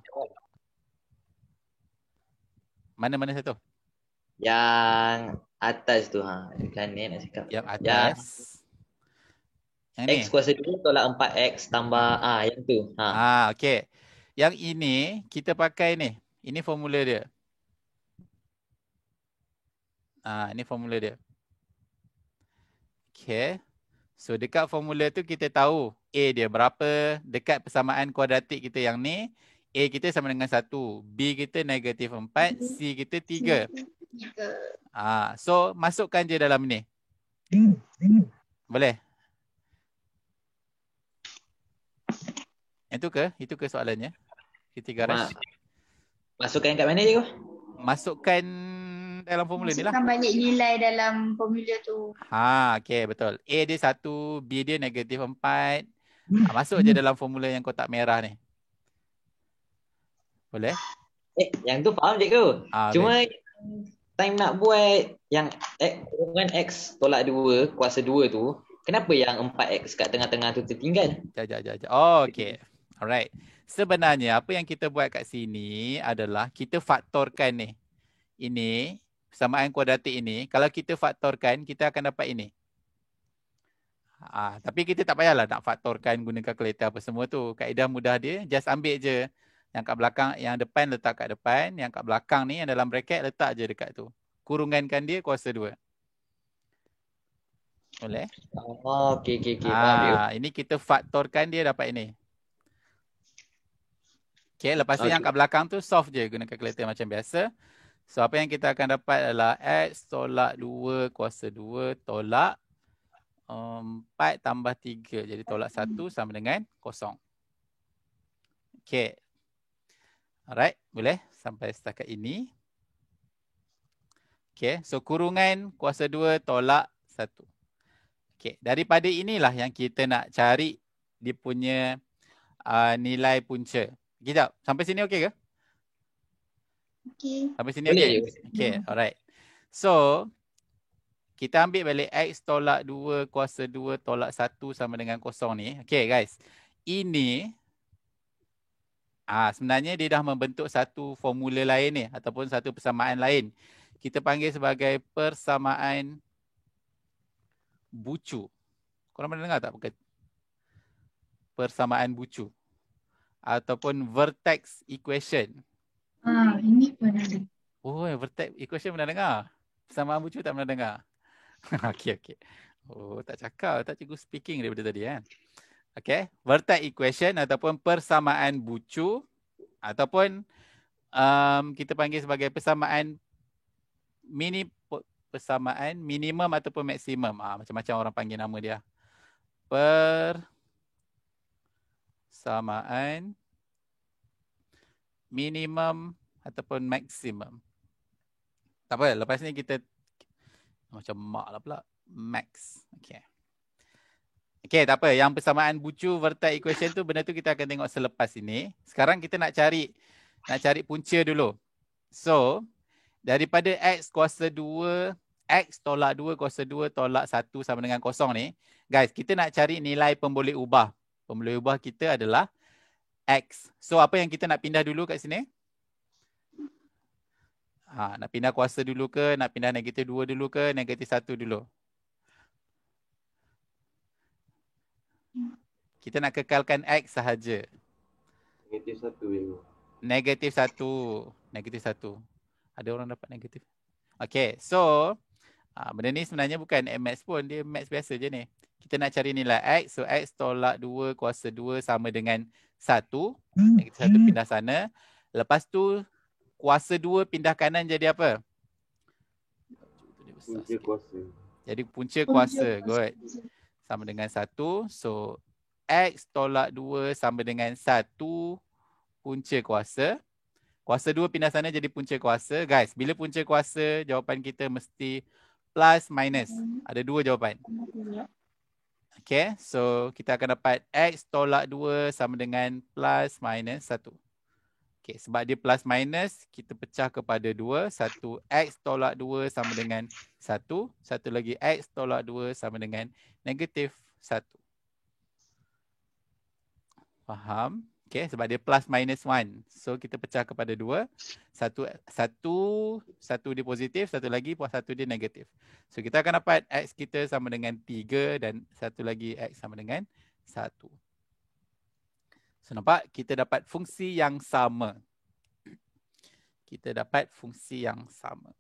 [SPEAKER 1] Mana satu?
[SPEAKER 5] Yang atas tu planet nak cakap.
[SPEAKER 1] Yang atas. Yang ni.
[SPEAKER 5] X kuasa 2 tolak 4X tambah yang tu.
[SPEAKER 1] Okey. Yang ini kita pakai ni. Ini formula dia. Ini formula dia. Okey. So dekat formula tu kita tahu A dia berapa, dekat persamaan kuadratik kita yang ni, A kita sama dengan 1, B kita negatif 4, C kita 3. So masukkan je dalam ni. Boleh? Itu ke soalannya? Kita garis.
[SPEAKER 5] Masukkan kat mana cikgu?
[SPEAKER 1] Masukkan dalam formula ni lah.
[SPEAKER 4] Masukkan balik nilai dalam formula tu.
[SPEAKER 1] Okey, betul. A dia 1, B dia negatif 4. Masuk je dalam formula yang kotak merah ni. Boleh?
[SPEAKER 5] Yang tu faham cikgu. Cuma
[SPEAKER 1] boleh.
[SPEAKER 5] time nak buat yang kurungan X tolak 2 kuasa 2 tu, kenapa yang 4X kat tengah-tengah tu tertinggal?
[SPEAKER 1] Sekejap. Okey. Alright. Sebenarnya apa yang kita buat kat sini adalah kita faktorkan ni. Ini, persamaan kuadratik ini. Kalau kita faktorkan, kita akan dapat ini. Tapi kita tak payahlah nak faktorkan guna kalkulator apa semua tu. Kaedah mudah dia, just ambil je. Yang kat belakang, yang depan letak kat depan. Yang kat belakang ni, yang dalam bracket letak je dekat tu. Kurungankan dia kuasa 2. Boleh?
[SPEAKER 5] Okey.
[SPEAKER 1] Ini kita faktorkan dia dapat ini. Okay, lepas tu yang kat belakang tu solve je guna kalkulator macam biasa. So apa yang kita akan dapat adalah X tolak 2 kuasa 2 tolak 4 tambah 3. Jadi tolak 1 sama dengan 0. Okay. Alright, boleh sampai setakat ini. Okay, so kurungan kuasa 2 tolak 1. Okay, daripada inilah yang kita nak cari dia punya nilai punca. Sekejap, sampai sini okey ke?
[SPEAKER 4] Okey.
[SPEAKER 1] Sampai sini okey? Okey, alright. So, kita ambil balik X tolak 2 kuasa 2 tolak 1 sama dengan 0 ni. Okey guys, ini sebenarnya dia dah membentuk satu formula lain ni ataupun satu persamaan lain. Kita panggil sebagai persamaan bucu. Korang pernah dengar tak? Persamaan bucu. Ataupun vertex equation.
[SPEAKER 4] Ini pernah dengar.
[SPEAKER 1] Oh, vertex equation pernah dengar? Persamaan bucu tak pernah dengar? Okey. Oh, tak cakap. Tak cikgu speaking daripada tadi kan? Okey. Vertex equation ataupun persamaan bucu. Ataupun kita panggil sebagai persamaan minimum ataupun maksimum. Macam-macam orang panggil nama dia. Persamaan minimum ataupun maksimum. Tak apa, lepas ni kita macam mak lah pula. Max. Okay. Okay, tak apa. Yang persamaan bucu vertex equation tu, benda tu kita akan tengok selepas ini. Sekarang kita nak cari punca dulu. So, daripada X kuasa 2, X tolak 2 kuasa 2 tolak 1 sama dengan kosong ni. Guys, kita nak cari nilai pemboleh ubah. Pemboleh ubah kita adalah X. So, apa yang kita nak pindah dulu kat sini? Nak pindah kuasa dulu ke? Nak pindah negatif 2 dulu ke? Negatif 1 dulu? Kita nak kekalkan X sahaja.
[SPEAKER 3] Negatif 1 cikgu.
[SPEAKER 1] Negatif 1. Negatif 1. Ada orang dapat negatif. Okay, so benda ni sebenarnya bukan max pun. Dia max biasa je ni. Kita nak cari nilai X. So, X tolak 2 kuasa 2 sama dengan 1. Negatif 1 pindah sana. Lepas tu, kuasa 2 pindah kanan jadi apa?
[SPEAKER 3] Punca kuasa.
[SPEAKER 1] Jadi punca kuasa. Good. Sama dengan 1. So, X tolak 2 sama dengan 1 punca kuasa. Kuasa 2 pindah sana jadi punca kuasa. Guys, bila punca kuasa, jawapan kita mesti plus minus. Ada 2 jawapan. Okay, so kita akan dapat X tolak 2 sama dengan plus minus 1. Okay, sebab dia plus minus, kita pecah kepada 2. 1 X tolak 2 sama dengan 1. Satu lagi X tolak 2 sama dengan negatif 1. Faham? Okay, sebab dia plus minus 1. So, kita pecah kepada 2. Satu dia positif, satu lagi satu dia negatif. So, kita akan dapat X kita sama dengan 3 dan satu lagi X sama dengan 1. So, nampak? Kita dapat fungsi yang sama. Kita dapat fungsi yang sama.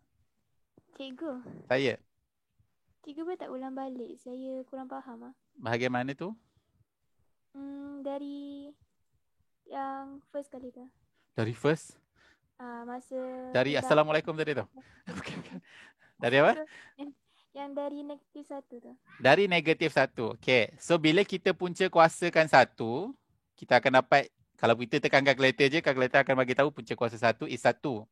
[SPEAKER 6] Cikgu,
[SPEAKER 1] Saya,
[SPEAKER 6] cikgu boleh tak ulang balik? Saya kurang faham.
[SPEAKER 1] bahagian mana tu?
[SPEAKER 6] Dari yang first kali tu.
[SPEAKER 1] Dari first?
[SPEAKER 6] Masa
[SPEAKER 1] Dari
[SPEAKER 6] dah-
[SPEAKER 1] Assalamualaikum tadi tu? Bukan. Dari apa?
[SPEAKER 6] Yang dari negatif 1 tu.
[SPEAKER 1] Dari negatif 1. Okay. So, bila kita punca kuasakan 1, kita akan dapat, kalau kita tekan kalkulator je, kalkulator akan bagi tahu punca kuasa 1 is 1.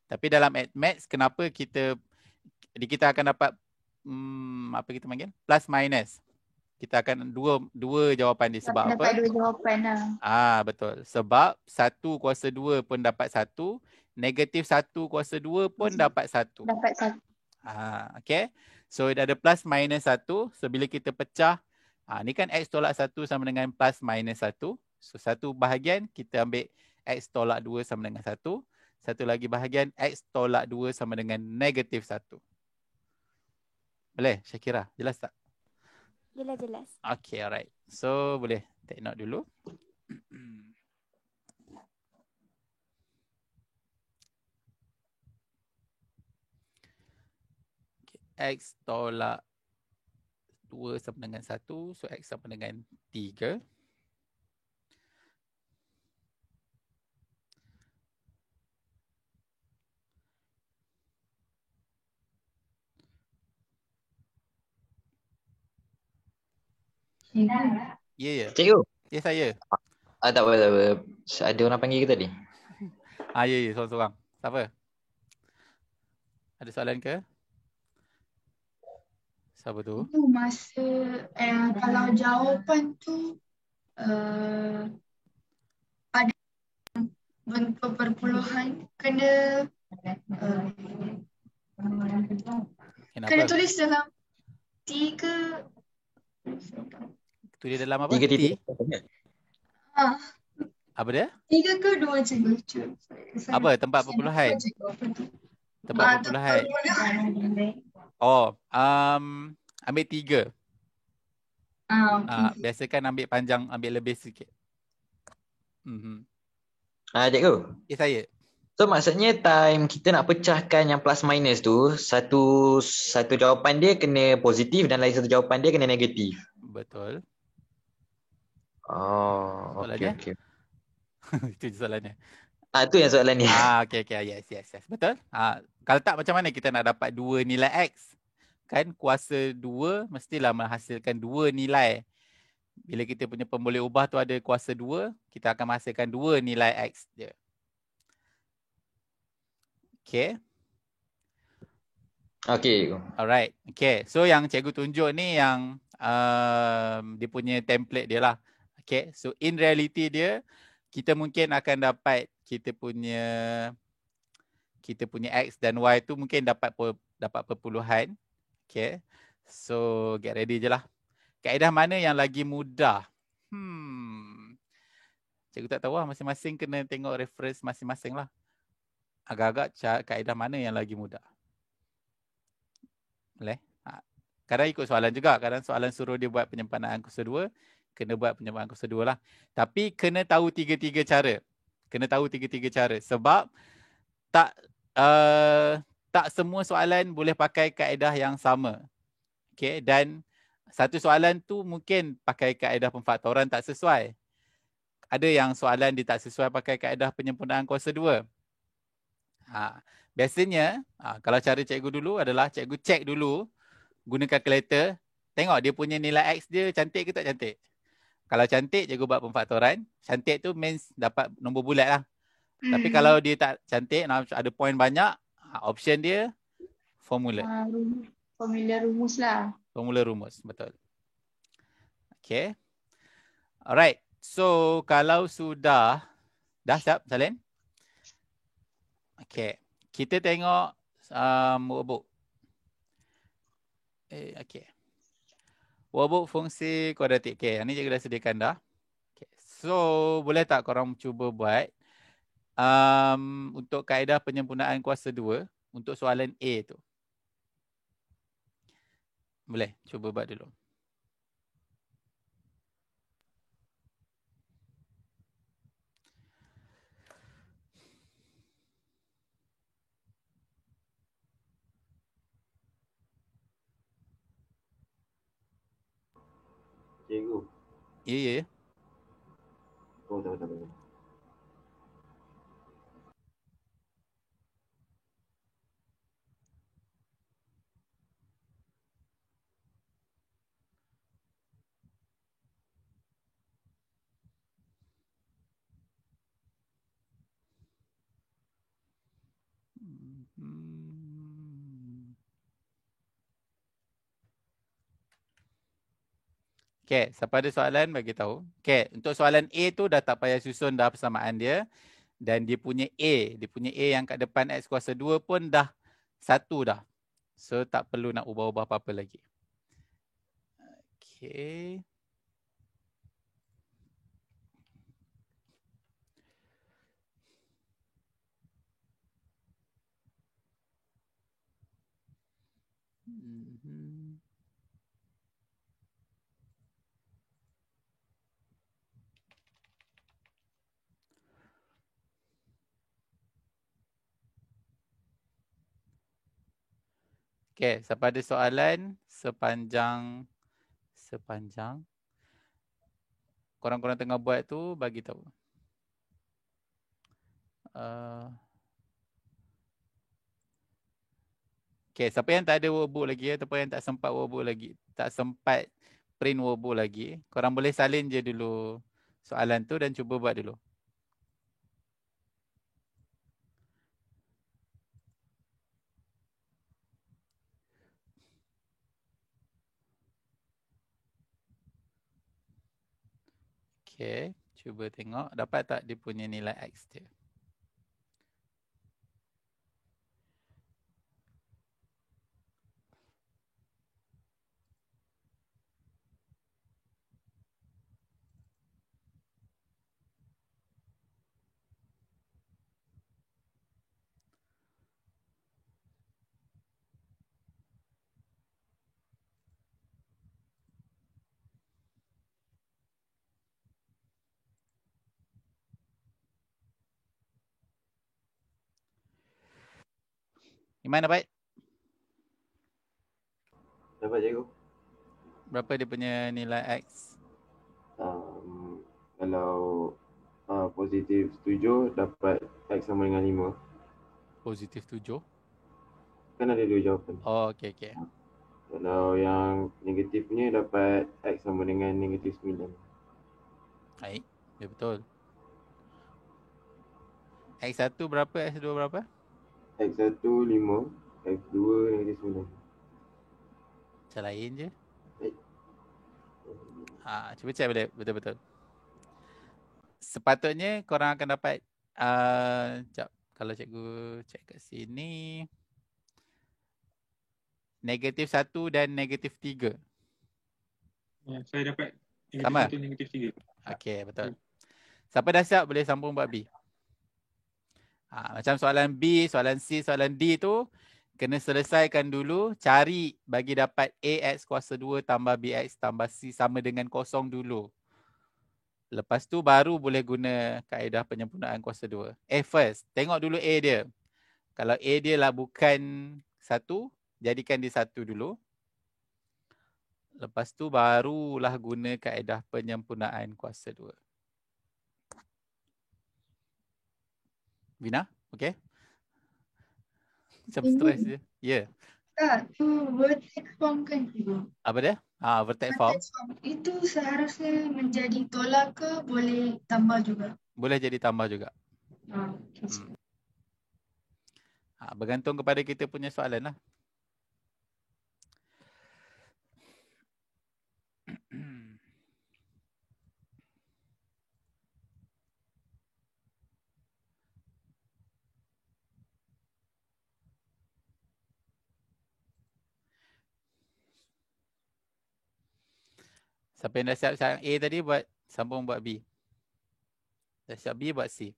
[SPEAKER 1] Tapi dalam maths, kenapa kita akan dapat, apa kita panggil? Plus minus. Kita akan dua jawapan dia. Sebab apa?
[SPEAKER 4] Dapat 2 jawapan lah.
[SPEAKER 1] Betul. Sebab 1 kuasa 2 pun dapat 1. Negatif 1 kuasa 2 pun dapat 1.
[SPEAKER 4] Dapat 1.
[SPEAKER 1] Okay. So, dia ada plus minus 1. So, bila kita pecah, ni kan X tolak 1 sama dengan plus minus 1. So, satu bahagian kita ambil X tolak 2 sama dengan 1. Satu lagi bahagian X tolak 2 sama dengan negatif 1. Boleh, Syakira? Jelas tak?
[SPEAKER 6] Jelas.
[SPEAKER 1] Okay, alright. So, boleh take note dulu. Okay. X tolak 2 sama dengan 1. So, X sama dengan 3. Ya.
[SPEAKER 5] Cikgu.
[SPEAKER 1] Ya, saya.
[SPEAKER 5] Tak apa. Ada orang panggil kita tadi.
[SPEAKER 1] Ya, seorang-seorang. Siapa? Ada soalan ke? Siapa tu?
[SPEAKER 4] Itu masa kalau jawapan tu ada bentuk perpuluhan kena
[SPEAKER 1] Kenapa?
[SPEAKER 4] tulis dalam 3
[SPEAKER 1] Tulis dalam apa?
[SPEAKER 5] 3 titik.
[SPEAKER 1] Apa dia?
[SPEAKER 4] 3 ke 2 cikgu?
[SPEAKER 1] Apa? Tempat perpuluhan? Tempat perpuluhan. Ambil 3. Biasakan ambil panjang, ambil lebih sikit.
[SPEAKER 5] Cikgu.
[SPEAKER 1] Ya, saya.
[SPEAKER 5] So maksudnya time kita nak pecahkan yang plus minus tu, satu jawapan dia kena positif dan lain satu jawapan dia kena negatif.
[SPEAKER 1] Betul.
[SPEAKER 5] Okey.
[SPEAKER 1] Itu je soalannya.
[SPEAKER 5] Itu yang soalan ni.
[SPEAKER 1] Okay. Yes. Betul. Kalau tak, macam mana kita nak dapat 2 nilai X? Kan kuasa 2 mestilah menghasilkan 2 nilai. Bila kita punya pemboleh ubah tu ada kuasa 2, kita akan menghasilkan 2 nilai X dia. Okay.
[SPEAKER 5] Okay.
[SPEAKER 1] Alright. Okay. So yang cikgu tunjuk ni yang dia punya template dia lah. Okay, so in reality dia, kita mungkin akan dapat kita punya X dan Y tu mungkin dapat perpuluhan. Okay, so get ready je lah. Kaedah mana yang lagi mudah? Cikgu tak tahu lah, masing-masing kena tengok reference masing-masing lah. Agak-agak kaedah mana yang lagi mudah? Boleh? Kadang ikut soalan juga. Kadang soalan suruh dia buat penyempurnaan kursus 2, kena buat penyempurnaan kursus 2 lah. Tapi kena tahu tiga-tiga cara. Sebab tak semua soalan boleh pakai kaedah yang sama. Okay, dan satu soalan tu mungkin pakai kaedah pemfaktoran tak sesuai. Ada yang soalan dia tak sesuai pakai kaedah penyempurnaan kuasa 2. Biasanya, kalau cara cikgu dulu adalah cikgu cek dulu guna kalkulator, tengok dia punya nilai X dia cantik ke tak cantik. Kalau cantik, cikgu buat pemfaktoran. Cantik tu means dapat nombor bulat lah. Tapi kalau dia tak cantik, ada poin banyak, option dia formula.
[SPEAKER 4] Formula rumus lah.
[SPEAKER 1] Formula rumus, betul. Okay. Alright. So, kalau sudah, dah siap Salim? Okay. Kita tengok workbook. Okay. Workbook fungsi kuadratik. Okay, yang ni cikgu dah sediakan dah. Okay. So, boleh tak korang cuba buat untuk kaedah penyempurnaan kuasa 2 untuk soalan A tu? Boleh, cuba buat dulu.
[SPEAKER 3] Cikgu.
[SPEAKER 1] Ya.
[SPEAKER 3] Oh, tak.
[SPEAKER 1] Okay, siapa ada soalan bagi tahu. Okay, untuk soalan A tu dah tak payah susun dah persamaan dia. Dan dia punya A yang kat depan X kuasa 2 pun dah 1 dah. So, tak perlu nak ubah-ubah apa-apa lagi. Okay. Okay, siapa ada soalan sepanjang korang-korang tengah buat tu, bagi tahu. Okay, siapa yang tak ada workbook lagi ataupun yang tak sempat workbook lagi, tak sempat print workbook lagi, korang boleh salin je dulu soalan tu dan cuba buat dulu. Okay, cuba tengok dapat tak dia punya nilai X dia. Iman dapat?
[SPEAKER 3] Dapat cikgu.
[SPEAKER 1] Berapa dia punya nilai X?
[SPEAKER 3] Kalau positif 7 dapat X sama dengan 5.
[SPEAKER 1] Positif 7.
[SPEAKER 3] Kan ada 2 jawapan.
[SPEAKER 1] Oh, okay.
[SPEAKER 3] Kalau yang negatifnya dapat X sama dengan negatif 9.
[SPEAKER 1] Baik, dia betul. X1 berapa, X2 berapa?
[SPEAKER 3] X1 5, X2 negatif 9.
[SPEAKER 1] Macam lain je.
[SPEAKER 3] Baik.
[SPEAKER 1] Cuba check balik. Betul-betul. Sepatutnya korang akan dapat sekejap. Kalau cikgu check kat sini, -1 dan -3.
[SPEAKER 7] Saya dapat
[SPEAKER 1] Sama?
[SPEAKER 7] -1, -3.
[SPEAKER 1] Okey, betul. Siapa dah siap boleh sambung buat B. Macam soalan B, soalan C, soalan D tu kena selesaikan dulu, cari bagi dapat AX kuasa 2 tambah BX tambah C sama dengan kosong dulu. Lepas tu baru boleh guna kaedah penyempurnaan kuasa 2. First, tengok dulu A dia. Kalau A dia lah bukan 1, jadikan dia 1 dulu. Lepas tu barulah guna kaedah penyempurnaan kuasa 2. Vina, okey? Macam stres je. Ya.
[SPEAKER 4] Tak, tu vertex form kan cikgu?
[SPEAKER 1] Apa dia? Vertex form.
[SPEAKER 4] Vertex form itu seharusnya menjadi tolak ke boleh tambah juga?
[SPEAKER 1] Boleh jadi tambah juga.
[SPEAKER 4] Okay.
[SPEAKER 1] Bergantung kepada kita punya soalan lah. Siapa yang dah siap A tadi buat sambung buat B. Dah siap B buat C.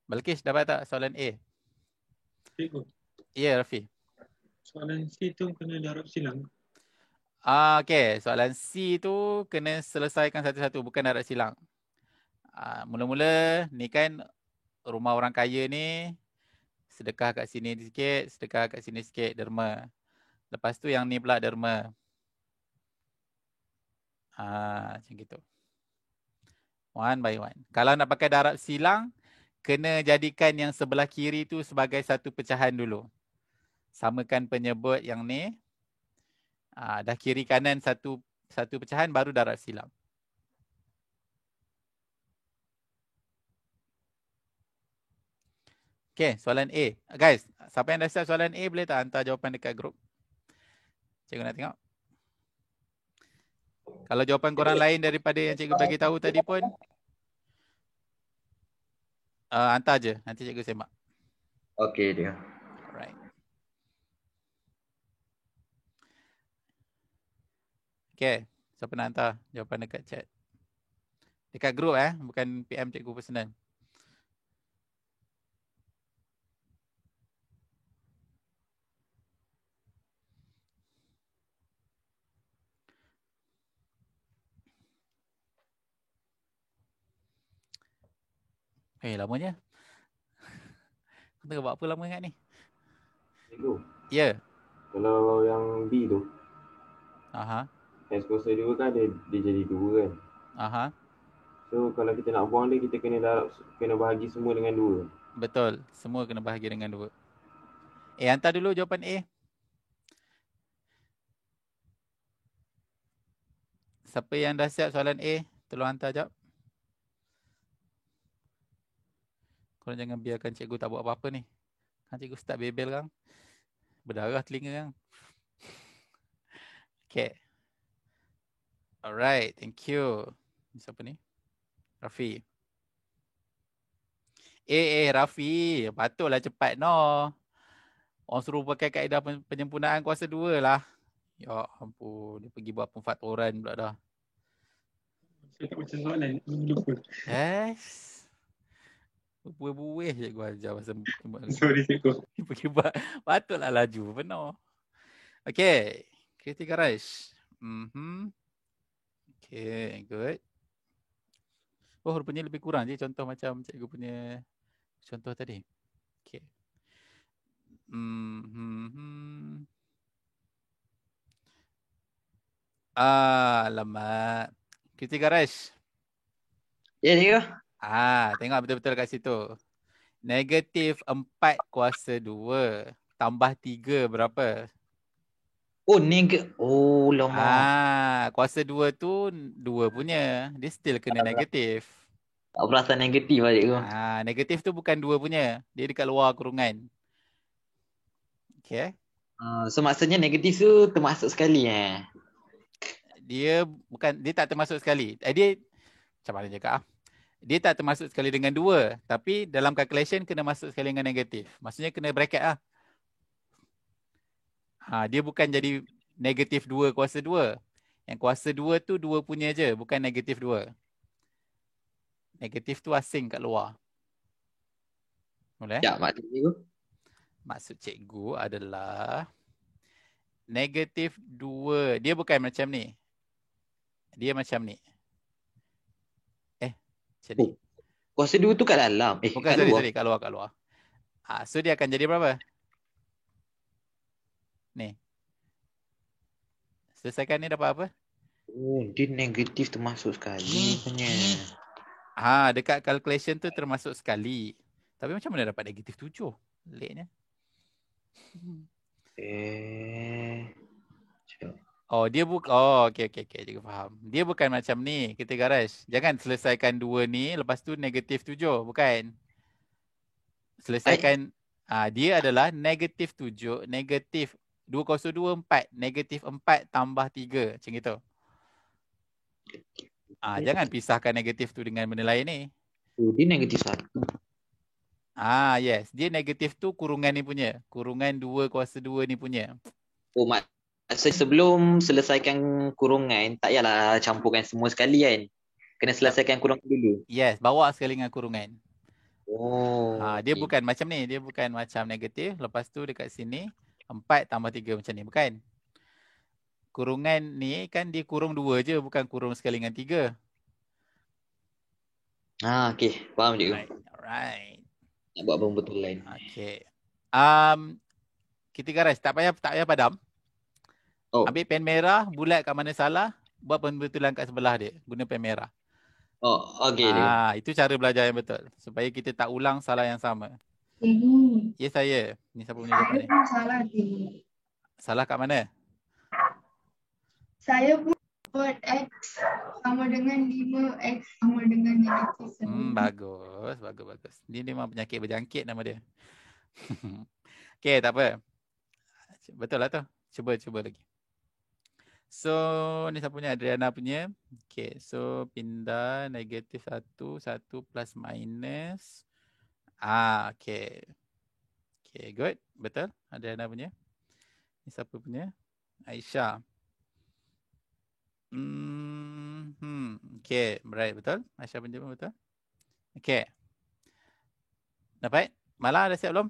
[SPEAKER 1] Balkis dapat tak soalan A?
[SPEAKER 7] Cikgu,
[SPEAKER 1] Ya, Rafi.
[SPEAKER 7] soalan C tu kena darab silang.
[SPEAKER 1] Okey, soalan C tu kena selesaikan satu-satu, bukan darab silang. Mula-mula ni kan rumah orang kaya ni, sedekah kat sini sikit, sedekah kat sini sikit, derma. Lepas tu yang ni pula derma. Macam gitu. One by one. Kalau nak pakai darab silang, kena jadikan yang sebelah kiri tu sebagai satu pecahan dulu. Samakan penyebut yang ni. Dah kiri kanan satu pecahan, baru darab silang. Okay, soalan A. Guys, siapa yang dah siap soalan A boleh tak hantar jawapan dekat grup? Cikgu nak tengok. Kalau jawapan korang lain daripada yang cikgu bagi tahu tadi pun, hantar je. Nanti cikgu semak.
[SPEAKER 5] Okey dia.
[SPEAKER 1] Alright. Okay, siapa nak hantar jawapan dekat chat? Dekat grup bukan PM cikgu personal. Lamanya. Kau tengah buat apa lama ingat ni?
[SPEAKER 3] Cikgu,
[SPEAKER 1] Ya.
[SPEAKER 3] kalau yang B tu, X kuasa 2 kan dia jadi 2 kan. So kalau kita nak buang dia, kita kena bahagi semua dengan 2.
[SPEAKER 1] Betul. Semua kena bahagi dengan 2. Hantar dulu jawapan A. Siapa yang dah siap soalan A, tolong hantar jap. Korang jangan biarkan cikgu tak buat apa-apa ni. Kan cikgu start bebel kan. Berdarah telinga kan. Okay. Alright, thank you. Siapa ni? Rafi. Rafi. Patutlah cepat no. Orang suruh pakai kaedah penyempurnaan kuasa 2 lah. Ya ampun, dia pergi buat pemfaktoran pula dah.
[SPEAKER 7] Saya tak baca soalan, lupa.
[SPEAKER 1] Buih-buih cikgu ajar pasal
[SPEAKER 7] Sorry cikgu.
[SPEAKER 1] pergi buat. Patutlah laju penuh. Okay, critical rush. Okay, good. Rupanya lebih kurang je contoh macam cikgu punya contoh tadi. Okay. Alamak. Critical rush.
[SPEAKER 5] Ya, cikgu.
[SPEAKER 1] Tengok betul-betul kat situ. -4 kuasa 2 tambah 3 berapa?
[SPEAKER 5] Lama.
[SPEAKER 1] Kuasa 2 tu 2 punya. Dia still kena negatif.
[SPEAKER 5] Tak perasan negatif balik tu.
[SPEAKER 1] Negatif tu bukan 2 punya. Dia dekat luar kurungan. Okay.
[SPEAKER 5] So maksudnya negatif tu termasuk sekali
[SPEAKER 1] Dia tak termasuk sekali. Dia macam mana cakap Dia tak termasuk sekali dengan 2, tapi dalam calculation kena masuk sekali dengan negatif. Maksudnya kena bracket lah. Dia bukan jadi negatif 2 kuasa 2. Yang kuasa 2 tu 2 punya je, bukan negatif 2. Negatif tu asing kat luar. Boleh?
[SPEAKER 5] Ya, maksud cikgu.
[SPEAKER 1] Maksud cikgu adalah negatif 2. Dia bukan macam ni. Dia macam ni. Macam ni.
[SPEAKER 5] Kuasa 2 tu kat dalam.
[SPEAKER 1] Bukan, sorry. Kat luar. So dia akan jadi berapa? Ni. Selesaikan ni dapat apa?
[SPEAKER 5] Oh, dia negatif termasuk sekali punya.
[SPEAKER 1] Dekat calculation tu termasuk sekali. Tapi macam mana dapat negatif 7? Leknya. Dia okey. Cikgu faham. Dia bukan macam ni. Kita garage. Jangan selesaikan 2 ni, lepas tu negatif 7. Bukan. Selesaikan. Dia adalah negatif 7, negatif 2 kuasa 2, 4. Negatif 4 tambah 3. Macam itu. Jangan pisahkan negatif tu dengan benda lain ni.
[SPEAKER 5] Dia negatif 1.
[SPEAKER 1] Yes. Dia negatif tu kurungan ni punya. Kurungan 2 kuasa 2 ni punya.
[SPEAKER 5] Oh, maksud sebelum selesaikan kurungan, tak payahlah campurkan semua sekali kan? Kena selesaikan kurungan dulu.
[SPEAKER 1] Yes, bawa sekali dengan kurungan. Dia
[SPEAKER 5] okay.
[SPEAKER 1] bukan macam ni. Dia bukan macam negatif. Lepas tu dekat sini, 4 tambah 3 macam ni. Bukan. Kurungan ni kan dia kurung 2 je. Bukan kurung sekali dengan 3.
[SPEAKER 5] Okey. Faham cikgu.
[SPEAKER 1] Alright.
[SPEAKER 5] Nak buat pembetulan.
[SPEAKER 1] Okey. Kita garage. Tak payah padam. Ambil pen merah, bulat kat mana salah, buat pembetulan kat sebelah dia. Guna pen merah.
[SPEAKER 5] Okey.
[SPEAKER 1] Itu cara belajar yang betul. Supaya kita tak ulang salah yang sama. Ya, saya. Ni siapa punya jawapan ni?
[SPEAKER 4] Saya pun salah cikgu.
[SPEAKER 1] Salah kat mana?
[SPEAKER 4] Saya pun buat X sama dengan 5, X sama dengan negatif 1.
[SPEAKER 1] Bagus. Dia memang penyakit berjangkit nama dia. Okey, tak apa. Betul lah tu. Cuba lagi. So, ni siapa punya? Adriana punya. Okay, so pindah negatif 1 plus minus. Okay. Okay, good. Betul. Adriana punya. Ni siapa punya? Aisyah. Okay, right. Betul. Aisyah punya pun betul. Okay. Dapat? Malah dah siap belum?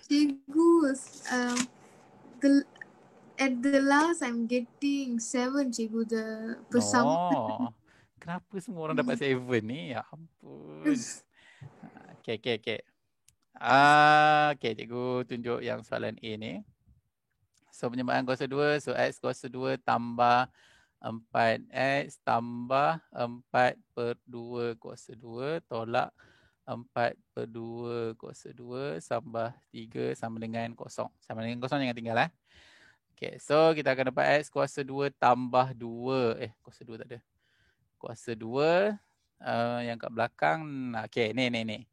[SPEAKER 8] Cikgu, at the last I'm getting 7, cikgu, the persamaan.
[SPEAKER 1] Kenapa semua orang dapat 7 ni? Ya ampun. Okay. Okay, cikgu tunjuk yang soalan A ni. So, penyebabkan kuasa 2. So, X kuasa 2 tambah 4X tambah 4/2 kuasa 2 tolak 4/2 kuasa 2 tambah 3 sama dengan kosong. Sama dengan kosong jangan tinggal . Okay, so kita akan dapat X kuasa 2 tambah 2. Kuasa 2 tak ada. Kuasa 2 yang kat belakang. Okay, ni.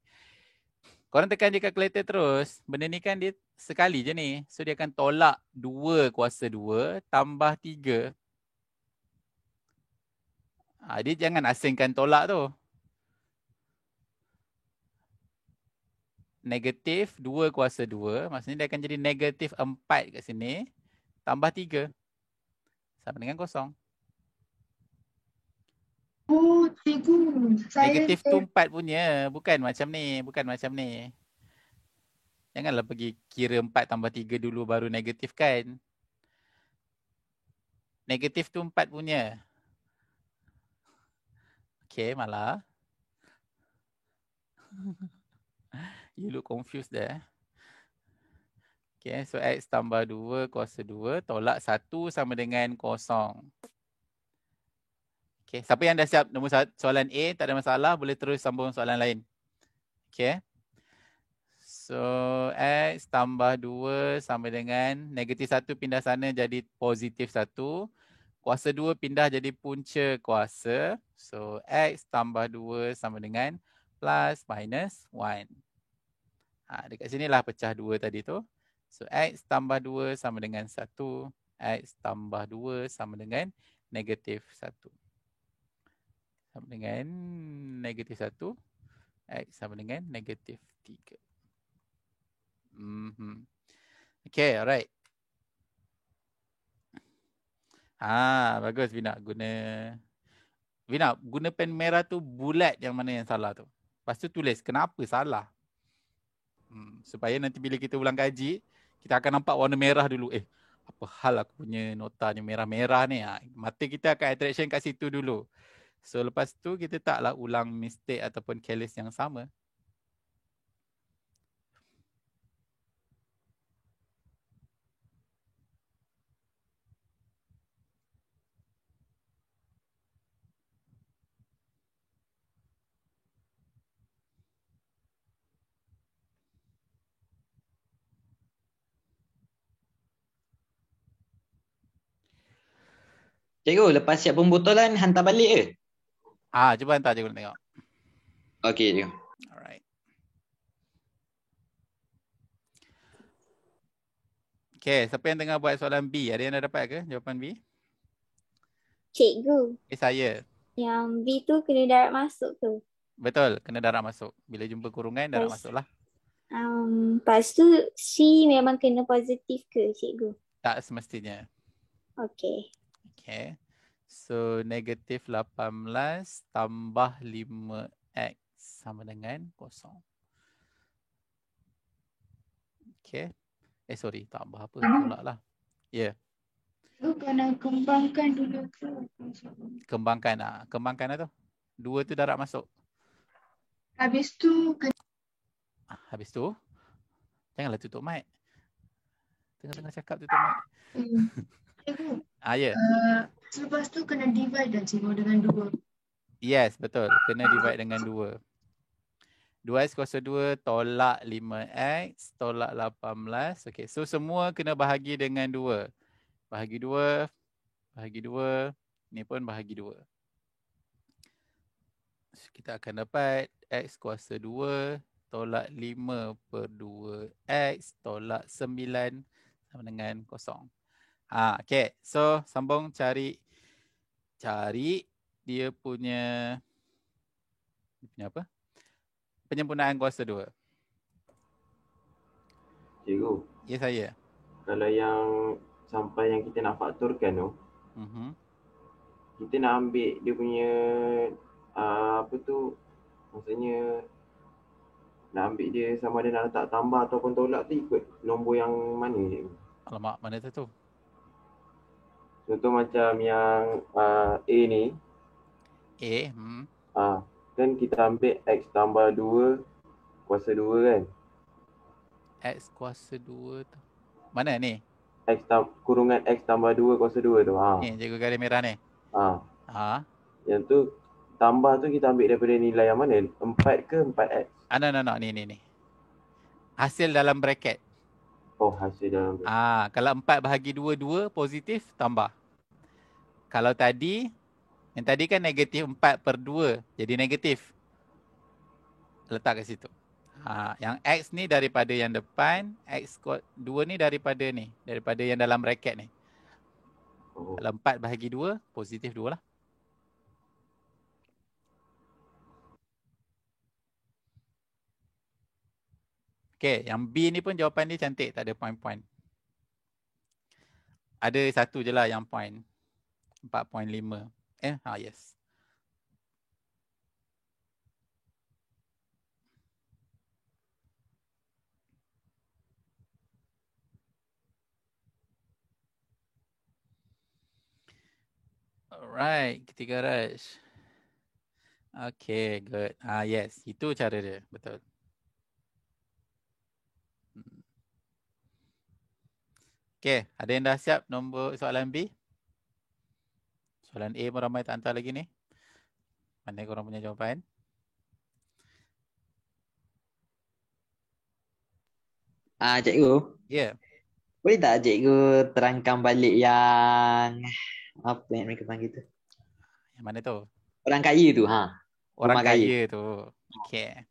[SPEAKER 1] Korang tekan je calculator terus. Benda ni kan dia sekali je ni. So dia akan tolak 2 kuasa 2 tambah 3. Dia jangan asingkan tolak tu. Negatif 2 kuasa 2. Maksudnya dia akan jadi negatif 4 kat sini. Tambah 3. Sama dengan kosong.
[SPEAKER 4] Oh, cikgu.
[SPEAKER 1] Negatif tu 4 punya. Bukan macam ni. Janganlah pergi kira 4 tambah 3 dulu baru negatif kan. Negatif tu 4 punya. Okay, malah. You look confused there. Okay, so X tambah 2 kuasa 2 tolak 1 sama dengan kosong. Okay, siapa yang dah siap nombor soalan A, tak ada masalah, boleh terus sambung soalan lain. Okay. So, X tambah 2 sama dengan negatif 1 pindah sana jadi positif 1. kuasa 2 pindah jadi punca kuasa. So X tambah 2 sama dengan plus minus 1. Dekat sini lah pecah 2 tadi tu. So X tambah 2 sama dengan 1. X tambah 2 sama dengan negatif 1. Sama dengan negatif 1. X sama dengan negatif 3. Okay, alright. Bagus Vina. Guna pen merah tu bulat yang mana yang salah tu. Lepas tu tulis kenapa salah. Supaya nanti bila kita ulang kaji, kita akan nampak warna merah dulu. Apa hal aku punya notanya merah-merah ni. Mata kita akan attraction kat situ dulu. So lepas tu kita taklah ulang mistake ataupun careless yang sama.
[SPEAKER 5] Cikgu, lepas siap pembotolan, hantar balik ke?
[SPEAKER 1] Cuba hantar cikgu nak tengok.
[SPEAKER 5] Okey, cikgu.
[SPEAKER 1] Alright. Okay, siapa yang tengah buat soalan B? Ada yang dah dapat ke jawapan B?
[SPEAKER 6] Cikgu.
[SPEAKER 1] Saya.
[SPEAKER 6] Yang B tu kena darat masuk tu.
[SPEAKER 1] Betul, kena darat masuk. Bila jumpa kurungan, darat masuk lah.
[SPEAKER 6] Lepas tu C memang kena positif ke cikgu?
[SPEAKER 1] Tak semestinya.
[SPEAKER 6] Okey.
[SPEAKER 1] Okay. So, negatif 18 tambah 5X sama dengan 0. Okay. Sorry, tambah apa? Tolak lah. Ya.
[SPEAKER 4] Tu kena kembangkan dulu tu.
[SPEAKER 1] Kembangkan lah tu. 2 tu darat masuk.
[SPEAKER 4] Habis tu
[SPEAKER 1] Habis tu, janganlah tutup mic. Tengah-tengah cakap tutup mic.
[SPEAKER 4] Cikgu.
[SPEAKER 1] Ya.
[SPEAKER 4] Selepas tu kena divide dah cikgu dengan 2.
[SPEAKER 1] Yes, betul. Kena divide dengan 2. 2X kuasa 2 tolak 5X tolak 18. Okay, so semua kena bahagi dengan 2. Bahagi 2. Bahagi 2. Ni pun bahagi 2. So, kita akan dapat X kuasa 2 tolak 5 per 2X tolak 9 sama dengan 0. Okay, so sambung cari dia punya apa? Penyempurnaan kuasa 2.
[SPEAKER 3] Cikgu.
[SPEAKER 1] Ya, saya.
[SPEAKER 3] Kalau yang sampai yang kita nak faktorkan tu, kita nak ambil dia punya maksudnya nak ambil dia sama ada nak letak tambah ataupun tolak tu ikut nombor yang mana cikgu?
[SPEAKER 1] Alamak, mana tu?
[SPEAKER 3] Contoh macam yang A ni. Kan kita ambil X tambah 2 kuasa 2 kan?
[SPEAKER 1] X kuasa 2 tu. Mana ni?
[SPEAKER 3] Kurungan X tambah 2 kuasa 2 tu.
[SPEAKER 1] Ni, cikgu garis merah ni.
[SPEAKER 3] Yang tu tambah tu kita ambil daripada nilai yang mana? 4 ke 4X?
[SPEAKER 1] No. Ni. Hasil dalam bracket.
[SPEAKER 3] Hasil dalam bracket.
[SPEAKER 1] Kalau 4 bahagi 2, 2 positif, tambah. Kalau tadi, yang tadi kan negatif 4 per 2. Jadi negatif. Letak kat situ. Yang X ni daripada yang depan. X 2 ni daripada ni. Daripada yang dalam bracket ni. Kalau 4 bahagi 2, positif 2 lah. Okay, yang B ni pun jawapan dia cantik. Tak ada point-point. Ada satu je lah yang point. 4.5. Yes. Alright, ketiga rush. Okay, good. Yes, itu cara dia. Betul. Okay, ada yang dah siap nombor soalan B? Soalan A pun ramai tak hantar lagi ni. Mana korang punya jawapan?
[SPEAKER 5] Cikgu.
[SPEAKER 1] Ya.
[SPEAKER 5] Boleh tak cikgu terangkan balik yang Apa yang mereka panggil tu?
[SPEAKER 1] Yang mana tu?
[SPEAKER 5] Orang kaya tu.
[SPEAKER 1] Orang
[SPEAKER 5] Rumah kaya.
[SPEAKER 1] kaya tu. Okay.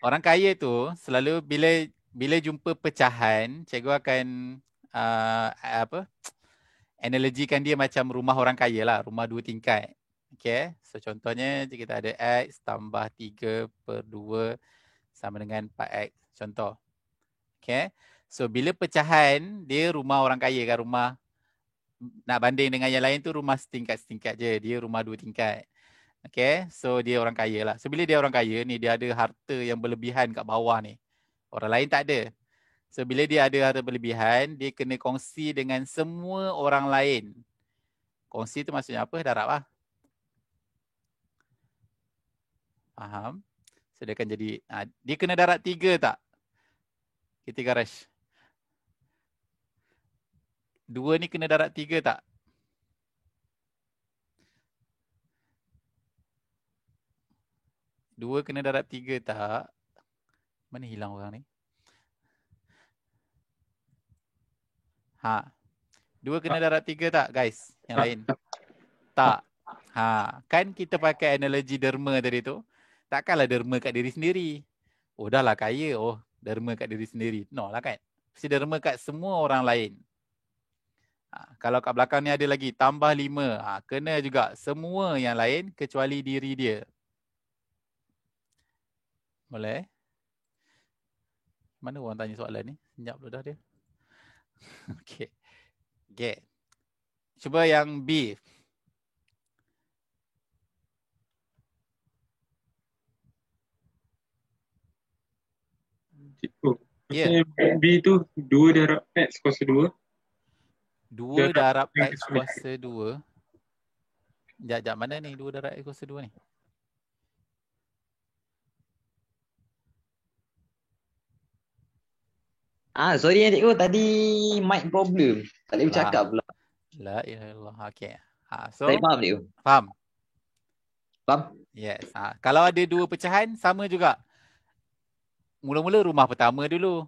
[SPEAKER 1] Orang kaya tu selalu bila jumpa pecahan, cikgu akan analogikan dia macam rumah orang kaya lah, rumah 2 tingkat. Okay, so contohnya kita ada X tambah 3/2 sama dengan 4X. Contoh. Okay, so bila pecahan, dia rumah orang kaya kan, rumah nak banding dengan yang lain tu rumah setingkat-setingkat je, dia rumah 2 tingkat. Okay, so dia orang kaya lah. So bila dia orang kaya ni, dia ada harta yang berlebihan kat bawah ni. Orang lain tak ada. So bila dia ada harta berlebihan, dia kena kongsi dengan semua orang lain. Kongsi tu maksudnya apa? Darab lah. Faham? So dia akan jadi, dia kena darab 3 tak? Kita garage. 2 ni kena darab 3 tak? Dua kena darab 3 tak? Mana hilang orang ni? 2 kena darab 3 tak guys? Yang lain? Tak. Kan kita pakai analogi derma tadi tu. Takkanlah derma kat diri sendiri. Oh dah lah kaya. Oh derma kat diri sendiri. No lah kan. Mesti derma kat semua orang lain. Kalau kat belakang ni ada lagi tambah 5. Kena juga semua yang lain kecuali diri dia. Boleh? Mana orang tanya soalan ni? Senyap dulu dah dia. Okay. Get. Cuba yang B.
[SPEAKER 7] Cikgu, B tu 2 darab X kuasa 2.
[SPEAKER 1] 2 darab X kuasa 2. Sekejap, mana ni 2 darab X kuasa 2 ni?
[SPEAKER 5] Sorry cikgu, tadi mic problem. Tak boleh bercakap pula.
[SPEAKER 1] La ilaha illallah. Okay. So,
[SPEAKER 5] Saya faham cikgu.
[SPEAKER 1] Faham?
[SPEAKER 5] Faham?
[SPEAKER 1] Yes. Kalau ada 2 pecahan, sama juga. Mula-mula rumah pertama dulu.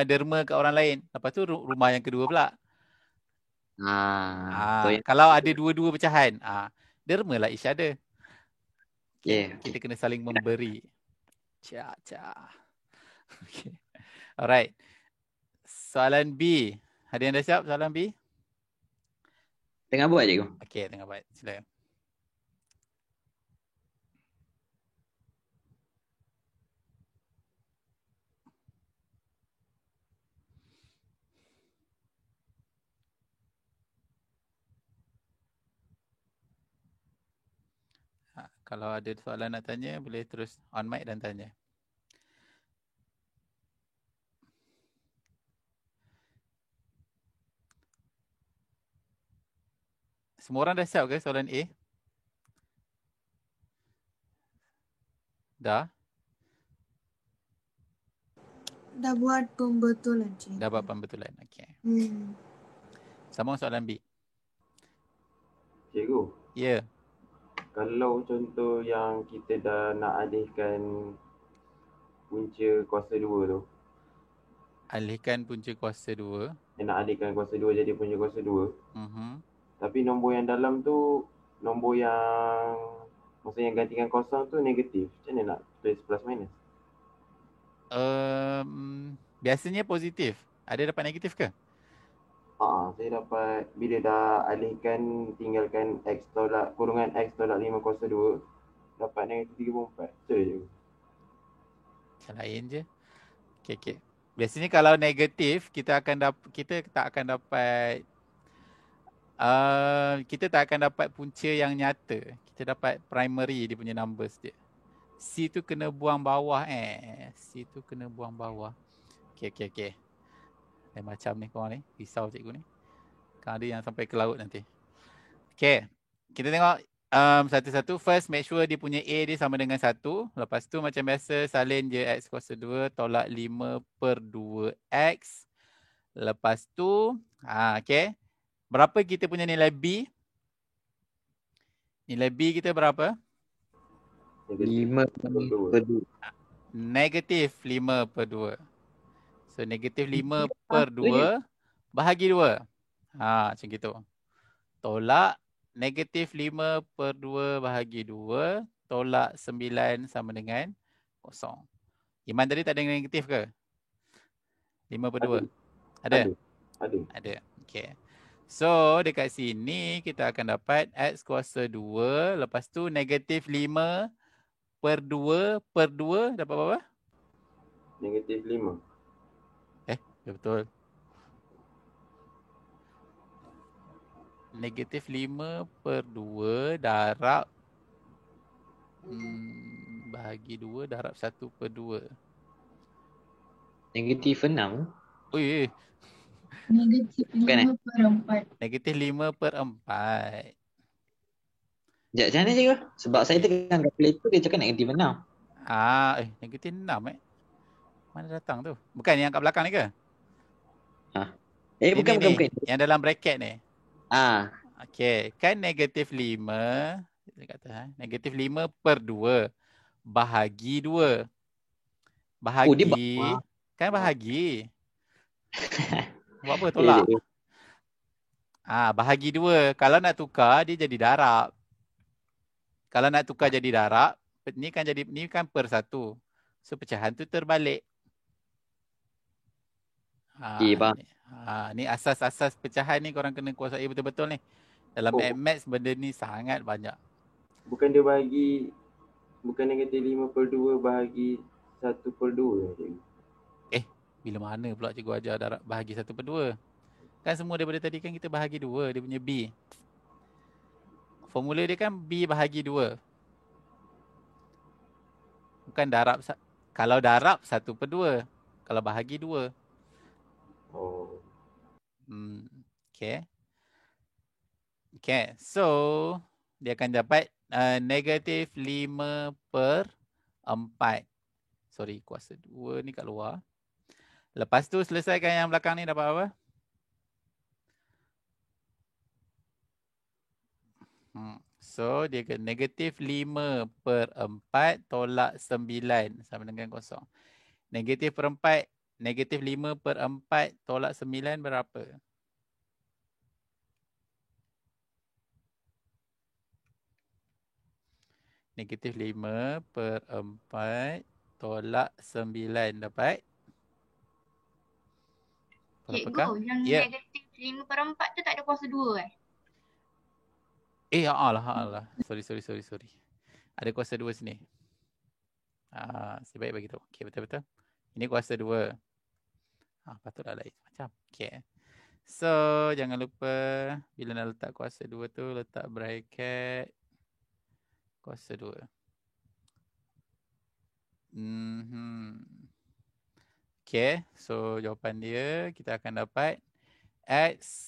[SPEAKER 1] Derma kat orang lain. Lepas tu rumah yang kedua pula. Kalau ada 2 pecahan, derma lah each other. Okay. Kita kena saling memberi. Okay. Alright. Soalan B. Ada yang dah siap soalan B?
[SPEAKER 5] Tengah buat cikgu.
[SPEAKER 1] Okay, tengah buat. Silakan. Kalau ada soalan nak tanya, boleh terus on mic dan tanya. Semua orang dah siap ke soalan A? Dah?
[SPEAKER 8] Dah buat pembetulan, cikgu.
[SPEAKER 1] Dah buat pembetulan, okey. Sama soalan B.
[SPEAKER 3] Cikgu.
[SPEAKER 1] Ya.
[SPEAKER 3] Kalau contoh yang kita dah nak alihkan punca kuasa 2 tu.
[SPEAKER 1] Alihkan punca kuasa 2.
[SPEAKER 3] Nak alihkan kuasa 2 jadi punca kuasa 2. Tapi nombor yang dalam tu, nombor yang maksudnya gantikan kosong tu negatif. Macam mana nak tulis plus minus?
[SPEAKER 1] Biasanya positif. Ada dapat negatif ke?
[SPEAKER 3] Saya dapat bila dah alihkan tinggalkan X tolak kurungan X tolak 5 kuasa 2 dapat negatif 34. Betul je.
[SPEAKER 1] Macam lain je. Okay. Biasanya kalau negatif kita tak akan dapat punca yang nyata. Kita dapat primary dia punya numbers dia. C tu kena buang bawah C tu kena buang bawah. Okay. Macam ni korang ni. Risau cikgu ni. Kan ada yang sampai ke laut nanti. Okay. Kita tengok satu-satu. First make sure dia punya A dia sama dengan 1. Lepas tu macam biasa salin je X kuasa 2 tolak 5/2X. Lepas tu okay. Berapa kita punya nilai B? Nilai B kita berapa? Negatif 5/2. So negatif 5/2 bahagi 2. Macam gitu. tolak negatif 5 per 2 bahagi 2 tolak 9 sama dengan kosong. Iman tadi tak ada negatif ke? 5 per 2. Ada? Ada. Okay. So dekat sini kita akan dapat X kuasa 2. Lepas tu negatif 5 per 2 per 2 dapat berapa?
[SPEAKER 3] Negatif 5.
[SPEAKER 1] Betul. Negatif 5 per 2 darab bahagi 2 darab 1 per 2.
[SPEAKER 5] Negatif 6.
[SPEAKER 1] Ui.
[SPEAKER 4] Negatif 5 per 4.
[SPEAKER 1] Negatif 5 per 4.
[SPEAKER 5] Sekejap, macam mana cikgu? Sebab saya tekan kalkulator dia cakap negatif 6.
[SPEAKER 1] Negatif 6 Mana datang tu? Bukan yang kat belakang ni ke?
[SPEAKER 5] Bukan.
[SPEAKER 1] Yang dalam bracket ni. Okey, kan negatif 5. Kita kata negatif 5 per 2 bahagi 2. Bahagi. Kan bahagi. Buat apa tolak? Bahagi 2. Kalau nak tukar dia jadi darab. Kalau nak tukar jadi darab, ni kan per 1. So pecahan tu terbalik. Ni asas-asas pecahan ni korang kena kuasai betul-betul ni. Dalam Maths benda ni sangat banyak.
[SPEAKER 3] Bukan dia bahagi, bukan negatif 5 per 2 bahagi 1 per 2.
[SPEAKER 1] Bila mana pula cikgu ajar darab bahagi 1 per 2? Kan semua daripada tadi kan kita bahagi 2, dia punya B. Formula dia kan B bahagi 2. Bukan darab, kalau darab 1 per 2. Kalau bahagi 2. Okay, so dia akan dapat negatif 5 per 4. Sorry, kuasa 2 ni kat luar. Lepas tu selesaikan yang belakang ni dapat apa? So dia akan negatif 5 per 4 tolak 9 sama dengan kosong. Negatif per 4, negatif 5 per 4 tolak 9 berapa? Negatif 5 per 4 tolak 9 dapat?
[SPEAKER 4] Cikgu, yang negatif 5 per 4 tu tak ada kuasa 2
[SPEAKER 1] alah. Sorry. Ada kuasa 2 sini. Sebaik bagi tu. Okey, betul-betul. Ini kuasa 2. Patutlah lain macam. Okey. So, jangan lupa bila nak letak kuasa 2 tu, letak bracket kuasa 2. Okey, so jawapan dia kita akan dapat X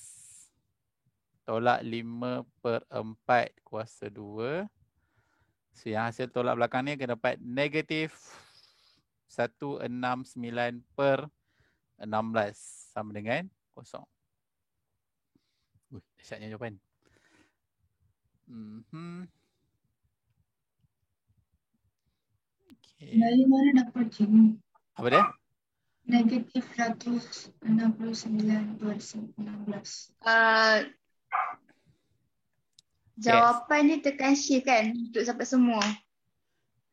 [SPEAKER 1] tolak 5 per 4 kuasa 2. So yang hasil tolak belakang ni akan dapat negatif 169 per 16 sama dengan kosong. Dahsyatnya jawapan. Okay.
[SPEAKER 4] Dari mana dapat cikgu?
[SPEAKER 1] Apa dia?
[SPEAKER 4] Negatif 169 per 16. Jawapan ni tekan shift kan untuk sampai semua.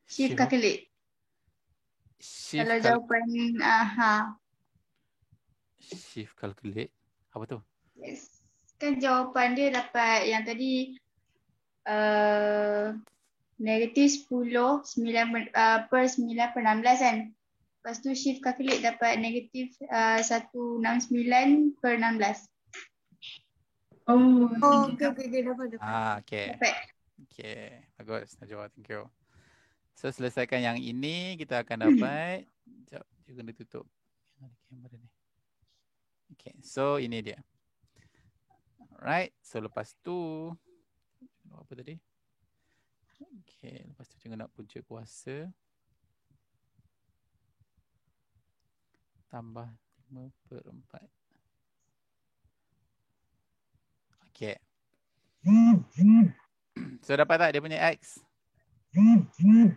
[SPEAKER 4] Shift calculate. Kalau jawapan
[SPEAKER 1] shift calculate. Apa tu?
[SPEAKER 4] Yes. Kan jawapan dia dapat yang tadi negatif 10 per 9 per 16 kan. Lepas tu shift calculate dapat negatif 169 per 16.
[SPEAKER 8] Okay, dapat.
[SPEAKER 1] Okay. Okay, bagus. Najwa, thank you. So, selesaikan yang ini, kita akan dapat. Sekejap, dia kena tutup. Kamera ni. Okay, so ini dia. Alright, so lepas tu. Apa tadi? Okay, lepas tu jangan nak punca kuasa. Tambah 5 per 4. Okay. So dapat tak dia punya X? Kejap.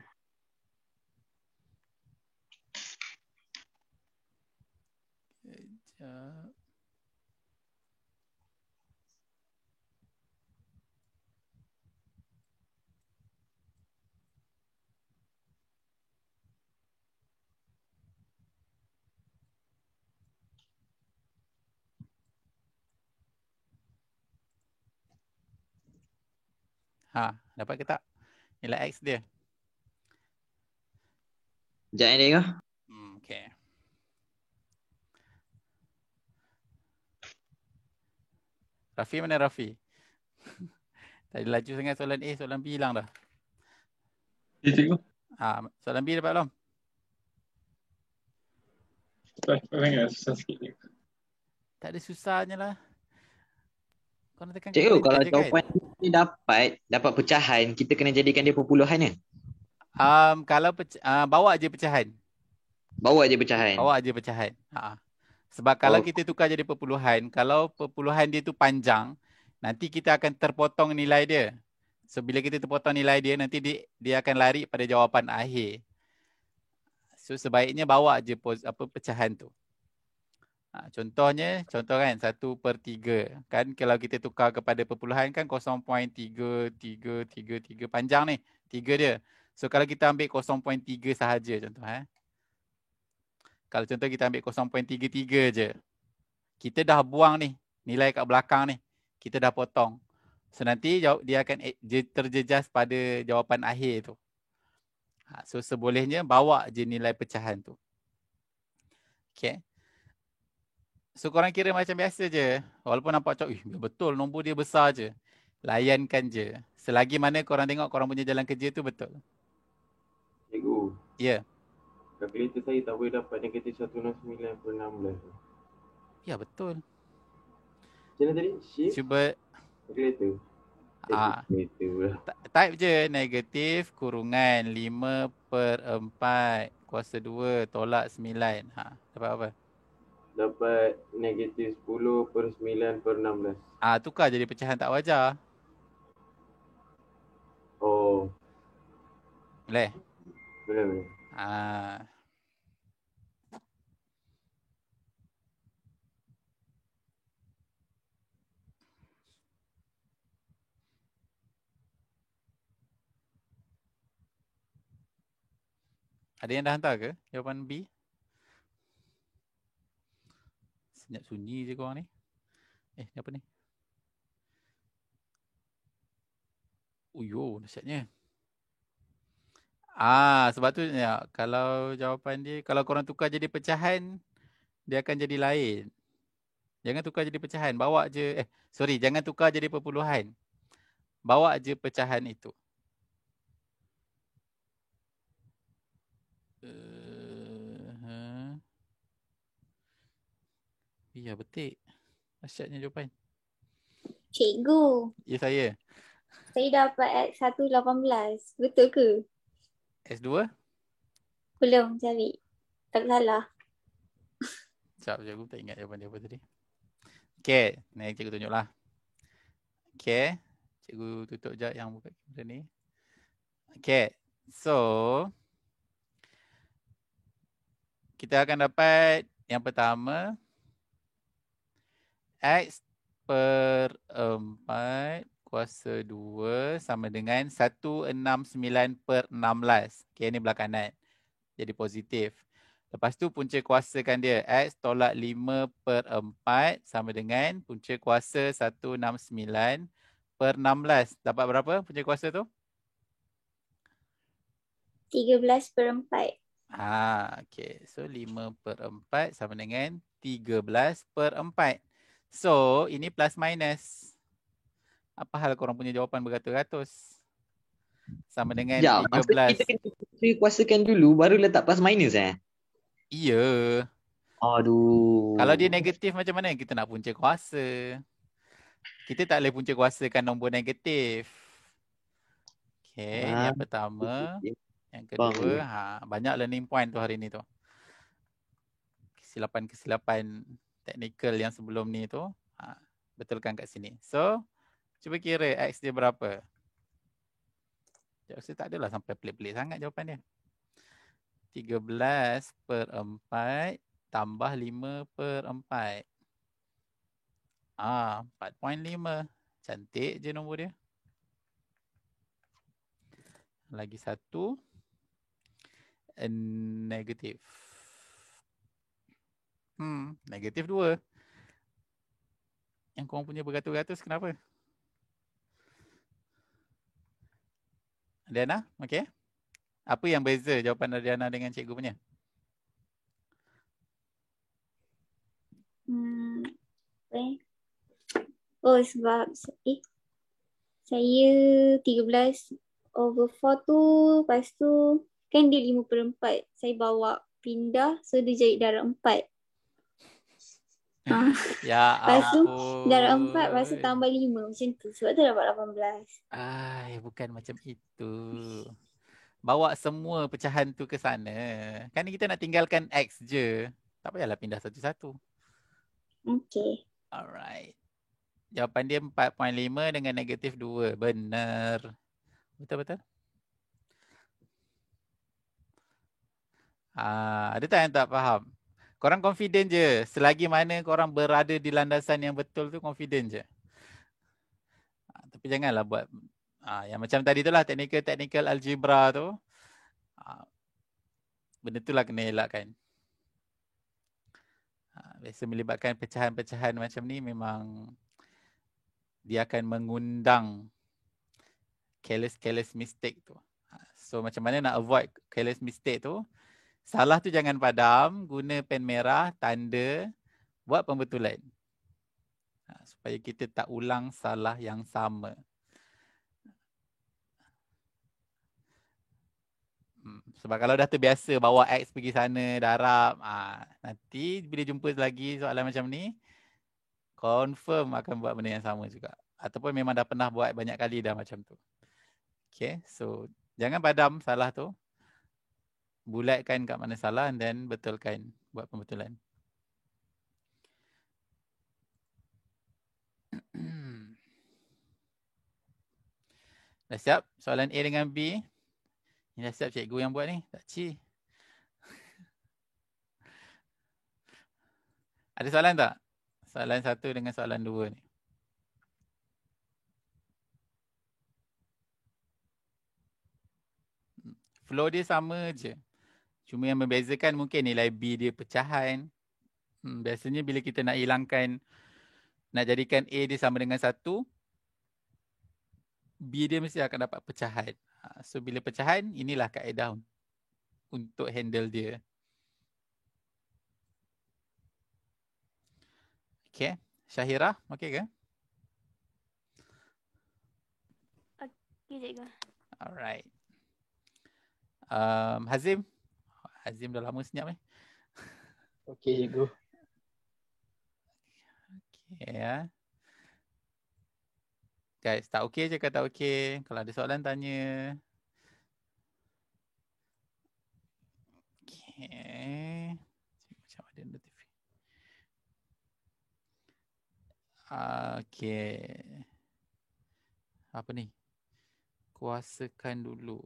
[SPEAKER 1] Dapat ke tak? Nilai X dia.
[SPEAKER 5] Sekejap ni tengok.
[SPEAKER 1] Okay. Rafi mana Rafi? Tadi laju sangat soalan A, soalan B hilang dah.
[SPEAKER 7] Ya, cikgu.
[SPEAKER 1] Soalan B dapat belum?
[SPEAKER 7] Sangat susah sikit.
[SPEAKER 1] Tak ada susahnya lah. Kau nak tekan
[SPEAKER 5] Cikgu,
[SPEAKER 1] kalkulator
[SPEAKER 5] kalau
[SPEAKER 1] je
[SPEAKER 5] jawapan
[SPEAKER 1] kan?
[SPEAKER 5] kita dapat pecahan, kita kena jadikan dia perpuluhan kan?
[SPEAKER 1] Kalau bawa je pecahan.
[SPEAKER 5] Bawa je pecahan.
[SPEAKER 1] Bawa je pecahan. Sebab kalau kita tukar jadi perpuluhan, kalau perpuluhan dia tu panjang, nanti kita akan terpotong nilai dia. So bila kita terpotong nilai dia, nanti dia akan lari pada jawapan akhir. So sebaiknya bawa je pecahan tu. Contohnya, kan 1/3. Kan kalau kita tukar kepada perpuluhan kan 0.3333 panjang ni. 3 dia. So kalau kita ambil 0.3 sahaja contoh. Kalau contoh kita ambil 0.33 je. Kita dah buang ni. Nilai kat belakang ni. Kita dah potong. So nanti dia akan terjejas pada jawapan akhir tu. So sebolehnya bawa je nilai pecahan tu. Okay. So korang kira macam biasa je. Walaupun nampak betul nombor dia besar je. Layankan je. Selagi mana korang tengok korang punya jalan kerja tu betul.
[SPEAKER 3] Cikgu.
[SPEAKER 1] Ya.
[SPEAKER 3] Kalkulator saya tak boleh dapat negatif 169/16.
[SPEAKER 1] Ya betul.
[SPEAKER 3] Macam mana tadi? Shift?
[SPEAKER 1] Cuba.
[SPEAKER 3] Kalkulator.
[SPEAKER 1] Type je negatif kurungan 5/4 kuasa 2 tolak 9. Dapat apa?
[SPEAKER 3] Dapat negatif 10/9/16.
[SPEAKER 1] Tukar jadi pecahan tak wajar.
[SPEAKER 3] Oh.
[SPEAKER 1] Boleh?
[SPEAKER 3] Boleh.
[SPEAKER 1] Ada yang dah hantar ke jawapan B? Senyap sunyi je korang ni. Apa ni? Uyo, dahsyatnya. Sebab tu ya, kalau jawapan dia, kalau korang tukar jadi pecahan, dia akan jadi lain. Jangan tukar jadi pecahan, bawa je, jangan tukar jadi perpuluhan. Bawa je pecahan itu. Ya, betul. Dahsyatnya jawapan.
[SPEAKER 6] Cikgu.
[SPEAKER 1] Ya, saya.
[SPEAKER 6] Saya dapat X118. Betul ke?
[SPEAKER 1] S2?
[SPEAKER 6] Belum cari. Tak salah.
[SPEAKER 1] Sekejap, aku tak ingat jawapan dia apa tadi. Okay, ni cikgu tunjuklah. Okay, cikgu tutup sekejap yang buka kamera ni. Okay, so kita akan dapat yang pertama X/4 kuasa 2 sama dengan 169/16. Okay, ni belah kanan. Jadi positif. Lepas tu punca kuasakan dia. X tolak 5/4 sama dengan punca kuasa 169/16. Dapat berapa punca kuasa tu?
[SPEAKER 6] 13/4.
[SPEAKER 1] Okay. So 5/4 sama dengan 13/4. So ini plus minus. Apa hal korang punya jawapan beratus-ratus? Sama dengan 13.
[SPEAKER 5] Maksud kita kena kuasakan dulu baru letak plus minus
[SPEAKER 1] Iya.
[SPEAKER 5] Aduh.
[SPEAKER 1] Kalau dia negatif macam mana kita nak punca kuasa? Kita tak boleh punca kuasakan nombor negatif. Okay, yang pertama. Yang kedua, banyak learning point tu hari ni tu. Kesilapan-kesilapan teknikal yang sebelum ni tu, betulkan kat sini. So, cuba kira X dia berapa? Saya rasa tak adalah sampai pelik-pelik sangat jawapan dia. 13/4 tambah 5/4. 4.5. Cantik je nombor dia. Lagi satu. Negatif. Negatif 2. Yang korang punya beratus-ratus kenapa? Diana, okey. Apa yang beza jawapan Diana dengan cikgu punya?
[SPEAKER 6] Oh, sebab saya 13/4 tu, lepas tu kan dia 5/4. Saya bawa pindah, so dia jadi darab 4.
[SPEAKER 1] Ya
[SPEAKER 6] Lepas tu darab 4, lepas tu
[SPEAKER 1] ampun.
[SPEAKER 6] tambah 5 macam tu. Sebab tu dapat 18.
[SPEAKER 1] Bukan macam itu. Bawa semua pecahan tu ke sana. Kan kita nak tinggalkan X je. Tak payahlah pindah satu-satu.
[SPEAKER 6] Okay.
[SPEAKER 1] Alright. Jawapan dia 4.5 dengan negatif 2. Benar. Betul-betul? Ada tak yang tak faham? Korang confident je. Selagi mana korang berada di landasan yang betul tu, confident je. Tapi janganlah buat yang macam tadi tu lah, technical algebra tu. Benda tu lah kena elakkan. Biasa melibatkan pecahan-pecahan macam ni memang dia akan mengundang careless mistake tu. So macam mana nak avoid careless mistake tu? Salah tu jangan padam, guna pen merah, tanda, buat pembetulan. Supaya kita tak ulang salah yang sama. Sebab kalau dah terbiasa bawa X pergi sana, darab, nanti bila jumpa lagi soalan macam ni, confirm akan buat benda yang sama juga. Ataupun memang dah pernah buat banyak kali dah macam tu. Okay, so jangan padam salah tu. Bulatkan kat mana salah dan betulkan, buat pembetulan. Dah siap soalan A dengan B? Ni dah siap cikgu yang buat ni, tak ci. Ada soalan tak? Soalan 1 dengan soalan 2 ni. Flow dia sama je. Cuma yang membezakan mungkin nilai B dia pecahan. Biasanya bila kita nak hilangkan, nak jadikan A dia sama dengan 1, B dia mesti akan dapat pecahan. So bila pecahan, inilah kaedah untuk handle dia. Okay. Syahira, okay ke?
[SPEAKER 9] Okay, cikgu.
[SPEAKER 1] Alright. Hazim. Hazim dah lama senyap ni.
[SPEAKER 2] Okay, cikgu.
[SPEAKER 1] Okay ya. Guys, tak okay je ke tak okay? Kalau ada soalan tanya. Okay. Macam ada notifikasi. Okay. Apa ni? Kuasakan dulu.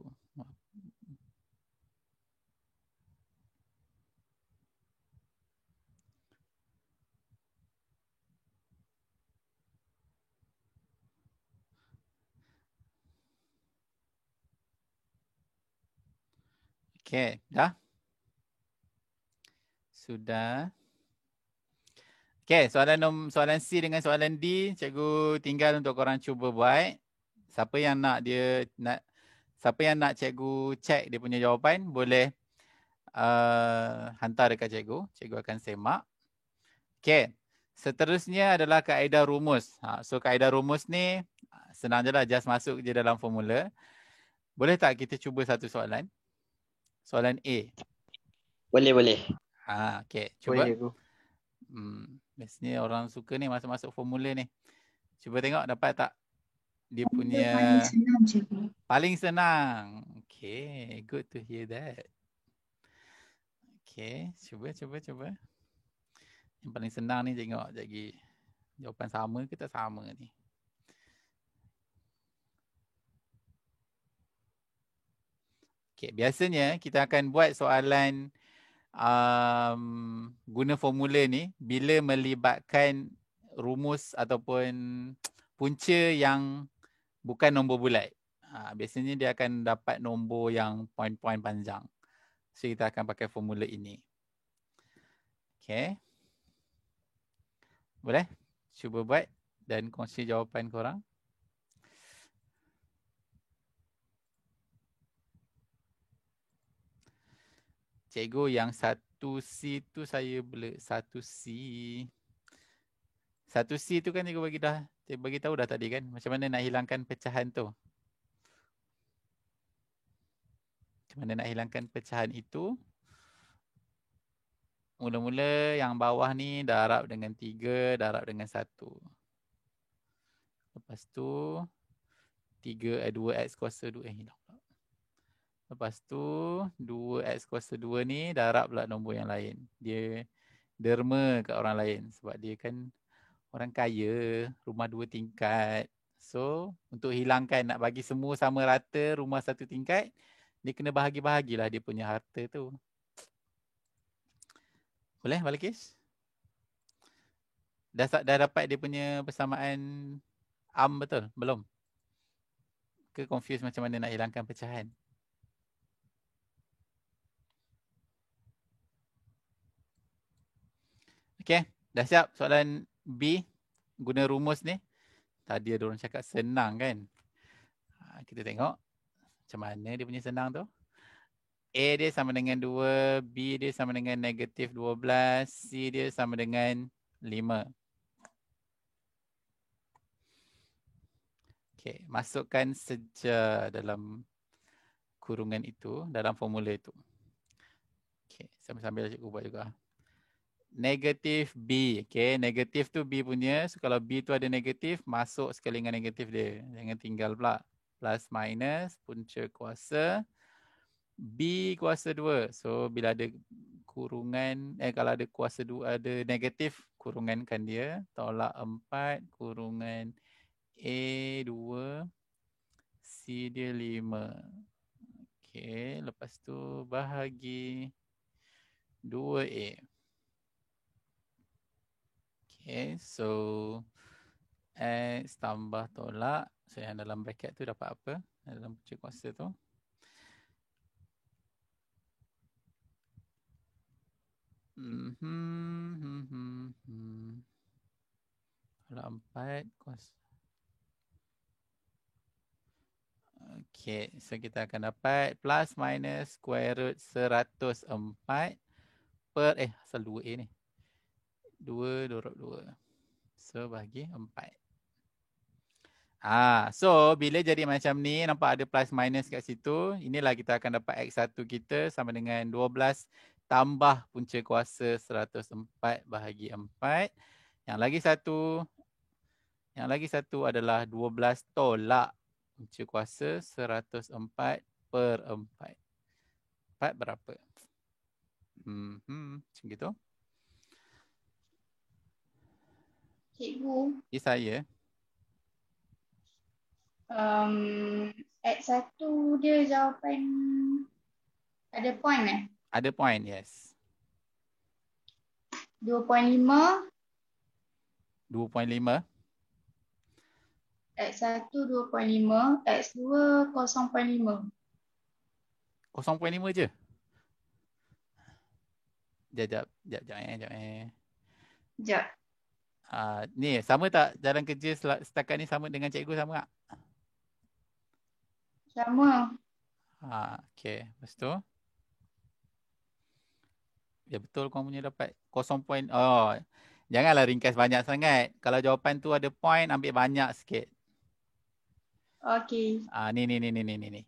[SPEAKER 1] Okay, dah? Sudah. Okay, soalan C dengan soalan D, cikgu tinggal untuk korang cuba buat. Siapa yang nak cikgu check dia punya jawapan, boleh hantar dekat cikgu. Cikgu akan semak. Okay, seterusnya adalah kaedah rumus. So kaedah rumus ni senang je lah, just masuk je dalam formula. Boleh tak kita cuba satu soalan? Soalan A.
[SPEAKER 5] Boleh.
[SPEAKER 1] Okay, cuba.
[SPEAKER 2] Boleh, cikgu.
[SPEAKER 1] Biasanya orang suka ni masuk-masuk formula ni. Cuba tengok dapat tak dia punya
[SPEAKER 4] paling senang, cikgu.
[SPEAKER 1] Paling senang. Okay, good to hear that. Okay, cuba. Yang paling senang ni tengok lagi jawapan sama ke tak sama ni. Okay, biasanya kita akan buat soalan guna formula ni bila melibatkan rumus ataupun punca yang bukan nombor bulat. Biasanya dia akan dapat nombor yang poin-poin panjang. So kita akan pakai formula ini. Okay. Boleh? Cuba buat dan kongsi jawapan korang. Cikgu yang 1C tu saya blur. 1C tu kan cikgu bagi tahu dah tadi kan. Macam mana nak hilangkan pecahan tu. Macam mana nak hilangkan pecahan itu. Mula-mula yang bawah ni darab dengan 3, darab dengan 1. Lepas tu 2x kuasa 2 hilang pula. Lepas tu 2x kuasa 2 ni darab pula nombor yang lain. Dia derma kat orang lain sebab dia kan orang kaya, rumah 2 tingkat. So untuk hilangkan nak bagi semua sama rata rumah 1 tingkat, dia kena bahagi-bahagilah dia punya harta tu. Boleh Balqis? Dah dapat dia punya persamaan betul? Belum? Ke confuse macam mana nak hilangkan pecahan? Okay, dah siap soalan B guna rumus ni. Tadi ada orang cakap senang kan? Kita tengok macam mana dia punya senang tu. A dia sama dengan 2, B dia sama dengan negatif 12, C dia sama dengan 5. Okay, masukkan saja dalam kurungan itu, dalam formula itu. Okay, sambil-sambil cikgu buat juga. Negatif B, okay, negatif tu B punya. So kalau B tu ada negatif, masuk sekali dengan negatif dia. Jangan tinggal pula. Plus minus, punca kuasa. B kuasa 2. So bila ada kurungan, kalau ada kuasa 2, ada negatif, kurungankan dia. Tolak 4, kurungan A 2, C dia 5. Okay, lepas tu bahagi 2A. Okay, so X tambah tolak. So yang dalam bracket tu dapat apa? Dalam punca kuasa tu. Tolak 4 kuasa. Okay, so kita akan dapat plus minus square root 104 per, asal 2A ni. 2 darab 2. So, bagi 4. So, bila jadi macam ni, nampak ada plus minus kat situ. Inilah kita akan dapat X1 kita sama dengan 12 tambah punca kuasa 104 bahagi 4. Yang lagi satu adalah 12 tolak punca kuasa 104 per 4. 4 berapa? Macam gitu.
[SPEAKER 4] Cikgu.
[SPEAKER 1] Saya.
[SPEAKER 4] X1 dia jawapan ada point
[SPEAKER 1] Ada point, yes.
[SPEAKER 4] 2.5.
[SPEAKER 1] 2.5.
[SPEAKER 4] X1 2.5, X2 0.5.
[SPEAKER 1] 0.5 je? Sekejap.
[SPEAKER 4] Sekejap.
[SPEAKER 1] Ni, sama tak jalan kerja setakat ni sama dengan cikgu sama tak?
[SPEAKER 4] Sama.
[SPEAKER 1] Okay. Lepas tu? Ya betul korang punya dapat 0. Janganlah ringkas banyak sangat. Kalau jawapan tu ada point, ambil banyak sikit.
[SPEAKER 4] Okay.
[SPEAKER 1] Ni.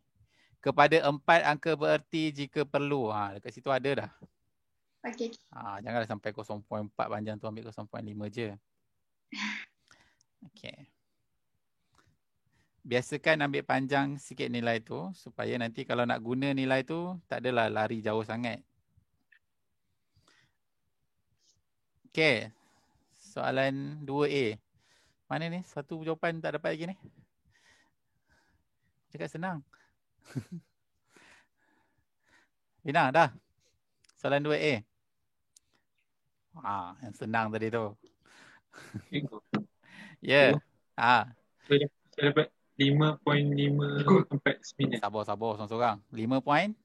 [SPEAKER 1] Kepada 4 angka bererti jika perlu. Dekat situ ada dah.
[SPEAKER 4] Okay.
[SPEAKER 1] Janganlah sampai 0.4 panjang tu ambil 0.5 je. Okay. Biasakan ambil panjang sikit nilai tu supaya nanti kalau nak guna nilai tu tak adalah lari jauh sangat. Okay. Soalan 2A. Mana ni? Satu jawapan tak dapat lagi ni. Cakap senang. Bina, dah. Soalan 2A. Yang senang tadi tu. Ya.
[SPEAKER 7] Saya dapat 5.549.
[SPEAKER 1] Sabar seorang-seorang. 5.5?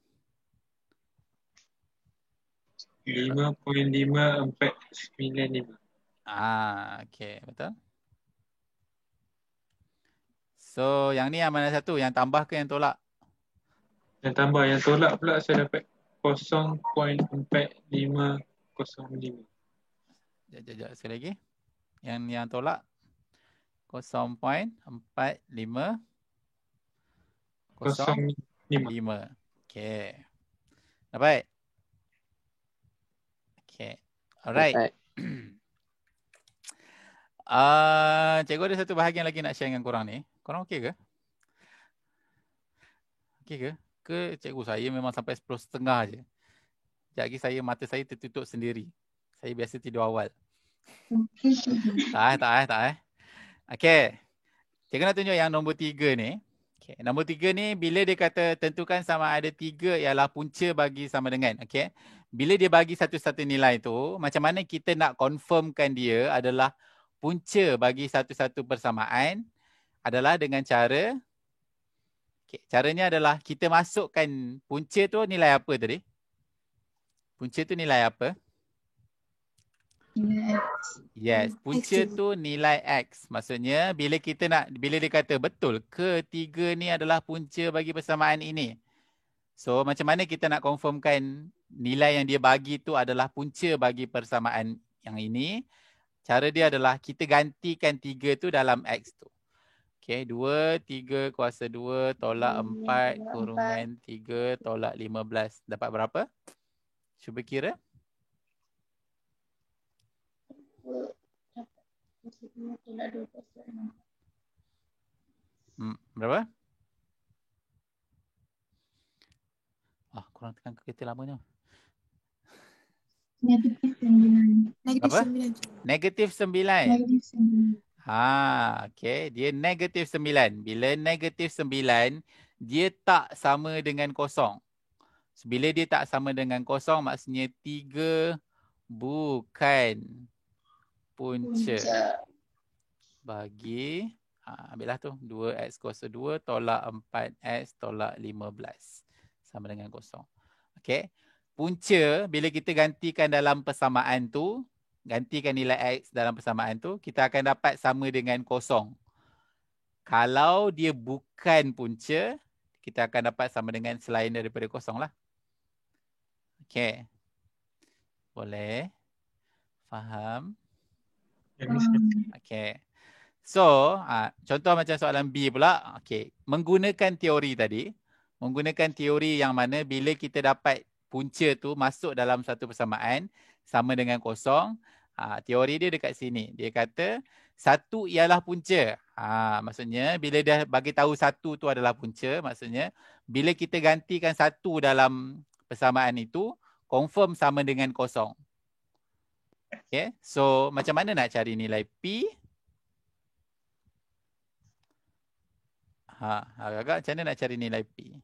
[SPEAKER 7] 5.5495.
[SPEAKER 1] Okay, betul. So, yang ni yang mana satu? Yang tambah ke yang tolak?
[SPEAKER 7] Yang tambah, yang tolak pula saya dapat 0.4505.
[SPEAKER 1] Sekejap, sekali lagi. Yang tolak 0.4505. Okey. Dapat? Okey. Alright. Cikgu ada satu bahagian lagi nak share dengan korang ni. Korang okey ke? Okey ke? Ke cikgu saya memang sampai 10.30 je. Sekejap lagi mata saya tertutup sendiri. Saya biasa tidur awal. Tak. Okey. Cikgu nak tunjuk yang nombor 3 ni. Okay. Nombor 3 ni bila dia kata tentukan sama ada 3 ialah punca bagi sama dengan. Okay. Bila dia bagi satu-satu nilai tu, macam mana kita nak confirmkan dia adalah punca bagi satu-satu persamaan adalah dengan cara, caranya adalah kita masukkan punca tu nilai apa tadi? Punca tu nilai apa?
[SPEAKER 8] Nilai X.
[SPEAKER 1] Yes, punca tu nilai X. Maksudnya bila dia kata betul ke 3 ni adalah punca bagi persamaan ini. So macam mana kita nak confirmkan nilai yang dia bagi tu adalah punca bagi persamaan yang ini? Cara dia adalah kita gantikan 3 tu dalam X tu. Okay, 2, 3 kuasa 2 tolak 4 kurungan 3 tolak 15. Dapat berapa? Cuba kira. Berapa? Korang tekan kereta lamanya.
[SPEAKER 8] Negatif 9.
[SPEAKER 1] Apa? Negatif 9. Okay. Dia negatif 9. Bila negatif 9, dia tak sama dengan kosong. So, bila dia tak sama dengan kosong, maksudnya 3 bukan punca. Bagi, ambillah tu, 2x kuasa 2 tolak 4x tolak 15. Sama dengan kosong. Okay. Punca, bila kita gantikan dalam persamaan tu, gantikan nilai X dalam persamaan tu, kita akan dapat sama dengan kosong. Kalau dia bukan punca, kita akan dapat sama dengan selain daripada kosong lah. Okay. Boleh? Faham? Okay. So, contoh macam soalan B pula. Okay. Menggunakan teori tadi, menggunakan teori yang mana bila kita dapat punca tu masuk dalam satu persamaan sama dengan kosong, teori dia dekat sini. Dia kata satu ialah punca. Maksudnya bila dia bagi tahu satu tu adalah punca, maksudnya bila kita gantikan satu dalam persamaan itu, confirm sama dengan kosong. Okay. So macam mana nak cari nilai P? Agak-agak macam mana nak cari nilai P?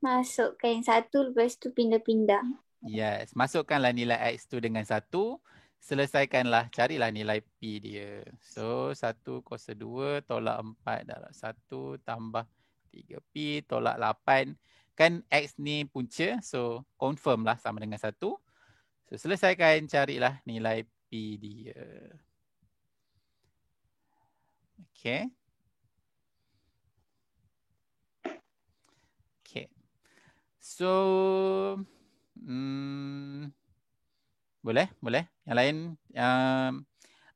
[SPEAKER 6] Masukkan satu, lepas tu pindah-pindah.
[SPEAKER 1] Yes, masukkanlah nilai X tu dengan 1. Selesaikanlah, carilah nilai P dia. So, 1 kuasa 2 tolak 4 darab 1 tambah 3P tolak 8. Kan X ni punca, so confirm lah sama dengan 1. So, selesaikan, carilah nilai P dia. Okay. So, boleh. Yang lain,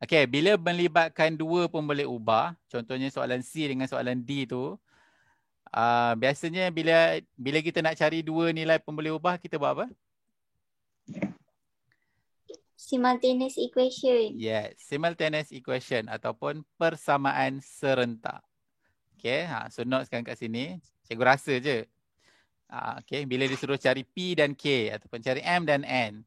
[SPEAKER 1] okay, bila melibatkan dua pemboleh ubah, contohnya soalan C dengan soalan D tu, biasanya bila kita nak cari dua nilai pemboleh ubah, kita buat apa?
[SPEAKER 6] Simultaneous equation.
[SPEAKER 1] Yes, simultaneous equation ataupun persamaan serentak. Okay, so noteskan kat sini. Cikgu rasa je. Okay, bila disuruh cari P dan K ataupun cari M dan N,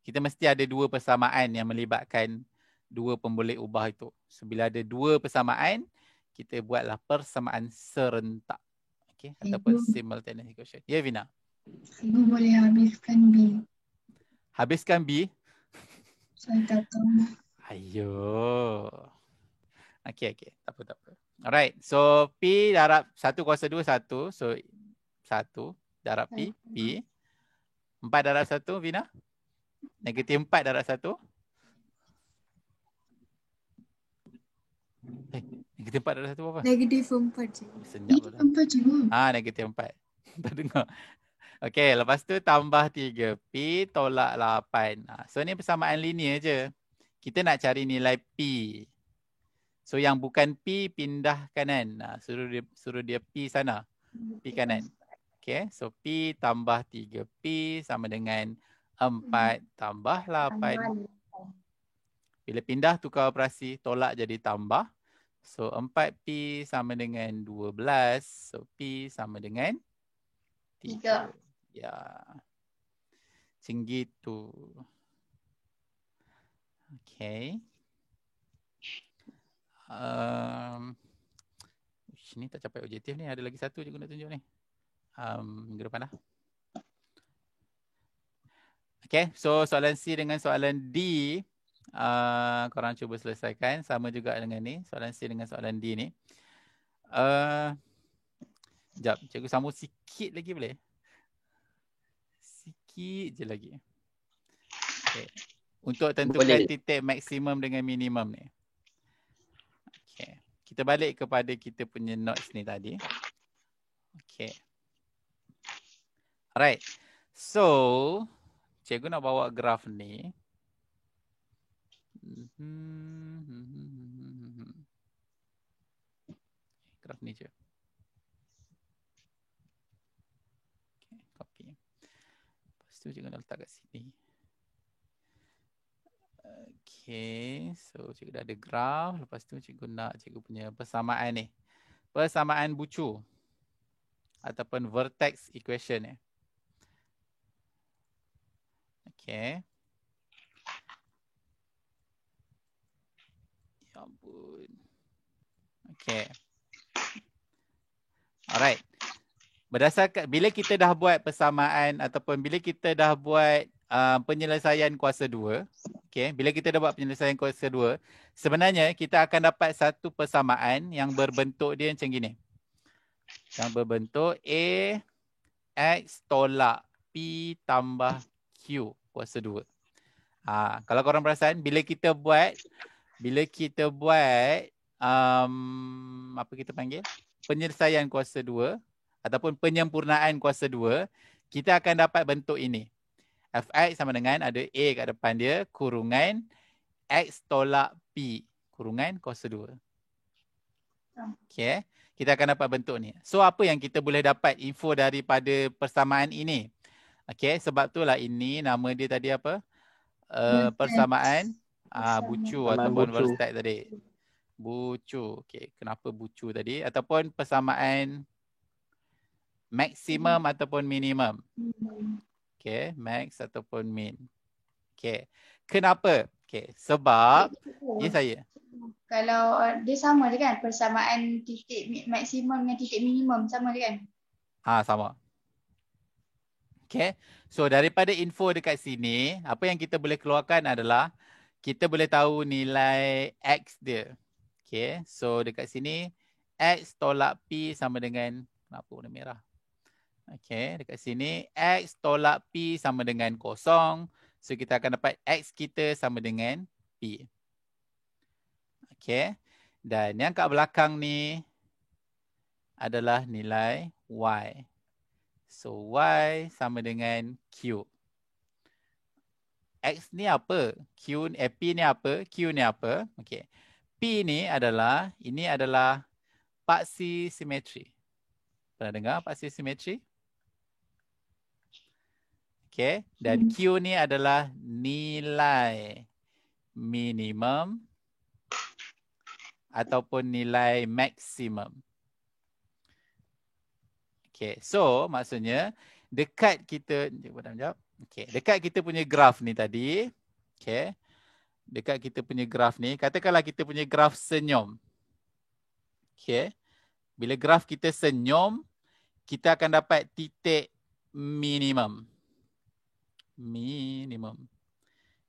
[SPEAKER 1] kita mesti ada dua persamaan yang melibatkan dua pemboleh ubah itu. So, bila ada dua persamaan, kita buatlah persamaan serentak. Okay, ataupun simultaneous equation. Ya, Vina?
[SPEAKER 8] Cikgu boleh habiskan B.
[SPEAKER 1] Habiskan B?
[SPEAKER 8] Saya tak tahu.
[SPEAKER 1] Ayo. Okay. Tak apa. Alright, so P darab 1 kuasa 2, 1. So, 1 darab P, P. 4 darab 1, Vina? Negatif 4 darab 1. Negatif 4 darab 1 apa?
[SPEAKER 8] Negatif 4 cikgu.
[SPEAKER 1] Senyap
[SPEAKER 8] Negatif 4 cikgu.
[SPEAKER 1] Negatif 4. Tak dengar. Okey, lepas tu tambah 3. P tolak 8. So ni persamaan linear je. Kita nak cari nilai P. So yang bukan P pindah kanan. Suruh dia P sana. P kanan. Okay, so P tambah 3P sama dengan 4 tambah 8. Bila pindah tukar operasi, tolak jadi tambah. So 4P sama dengan 12. So P sama dengan 3. Ya. Macam gitu. Okay. Ni tak capai objektif ni. Ada lagi satu je guna tunjuk ni. Minggu depan dah. Okay, so soalan C dengan soalan D, korang cuba selesaikan. Sama juga dengan ni, soalan C dengan soalan D ni. Sekejap, cikgu sambung sikit lagi boleh? Sikit je lagi. Okay. Untuk tentukan titik maksimum dengan minimum ni. Okay. Kita balik kepada kita punya notes ni tadi. Okay. Alright. So, cikgu nak bawa graf ni. Graf ni je. Okay, copy. Lepas tu cikgu nak letak kat sini. Okay, so cikgu dah ada graf. Lepas tu cikgu nak cikgu punya persamaan ni. Persamaan bucu. Ataupun vertex equation ni. Okay. Ya ampun. Okay. Alright. Berdasarkan bila kita dah buat persamaan ataupun bila kita dah buat penyelesaian kuasa 2. Okay. Bila kita dah buat penyelesaian kuasa 2. Sebenarnya kita akan dapat satu persamaan yang berbentuk dia macam gini. Yang berbentuk A X tolak P tambah Q. Kuasa 2. Kalau korang perasan, bila kita buat apa kita panggil? Penyelesaian kuasa 2 ataupun penyempurnaan kuasa 2, kita akan dapat bentuk ini. Fx sama dengan ada A kat depan dia, kurungan X tolak P, kurungan kuasa 2. Okay. Kita akan dapat bentuk ni. So apa yang kita boleh dapat info daripada persamaan ini? Okay, sebab itulah ini nama dia tadi apa? Persamaan bucu ataupun vertex tadi. Bucu. Okay, kenapa bucu tadi? Ataupun persamaan maksimum ataupun minimum. Okay, max ataupun min. Okay, kenapa? Okay, sebab ya saya.
[SPEAKER 4] Kalau dia sama je kan? Persamaan titik maksimum dengan titik minimum sama je kan?
[SPEAKER 1] Sama. Okay, so daripada info dekat sini, apa yang kita boleh keluarkan adalah kita boleh tahu nilai X dia. Okay, so dekat sini X tolak P sama dengan, kenapa warna merah? Okay, dekat sini X tolak P sama dengan 0. So kita akan dapat X kita sama dengan P. Okay, dan yang kat belakang ni adalah nilai Y. So Y sama dengan Q. X ni apa? P ni apa? Q ni apa? Okay. P ni adalah, ini adalah paksi simetri. Pernah dengar paksi simetri? Okay. Dan Q ni adalah nilai minimum ataupun nilai maksimum. Okay, so maksudnya dekat kita, okay, dekat kita punya graf ni tadi, okay, dekat kita punya graf ni, katakanlah kita punya graf senyum. Okay, bila graf kita senyum, kita akan dapat titik minimum.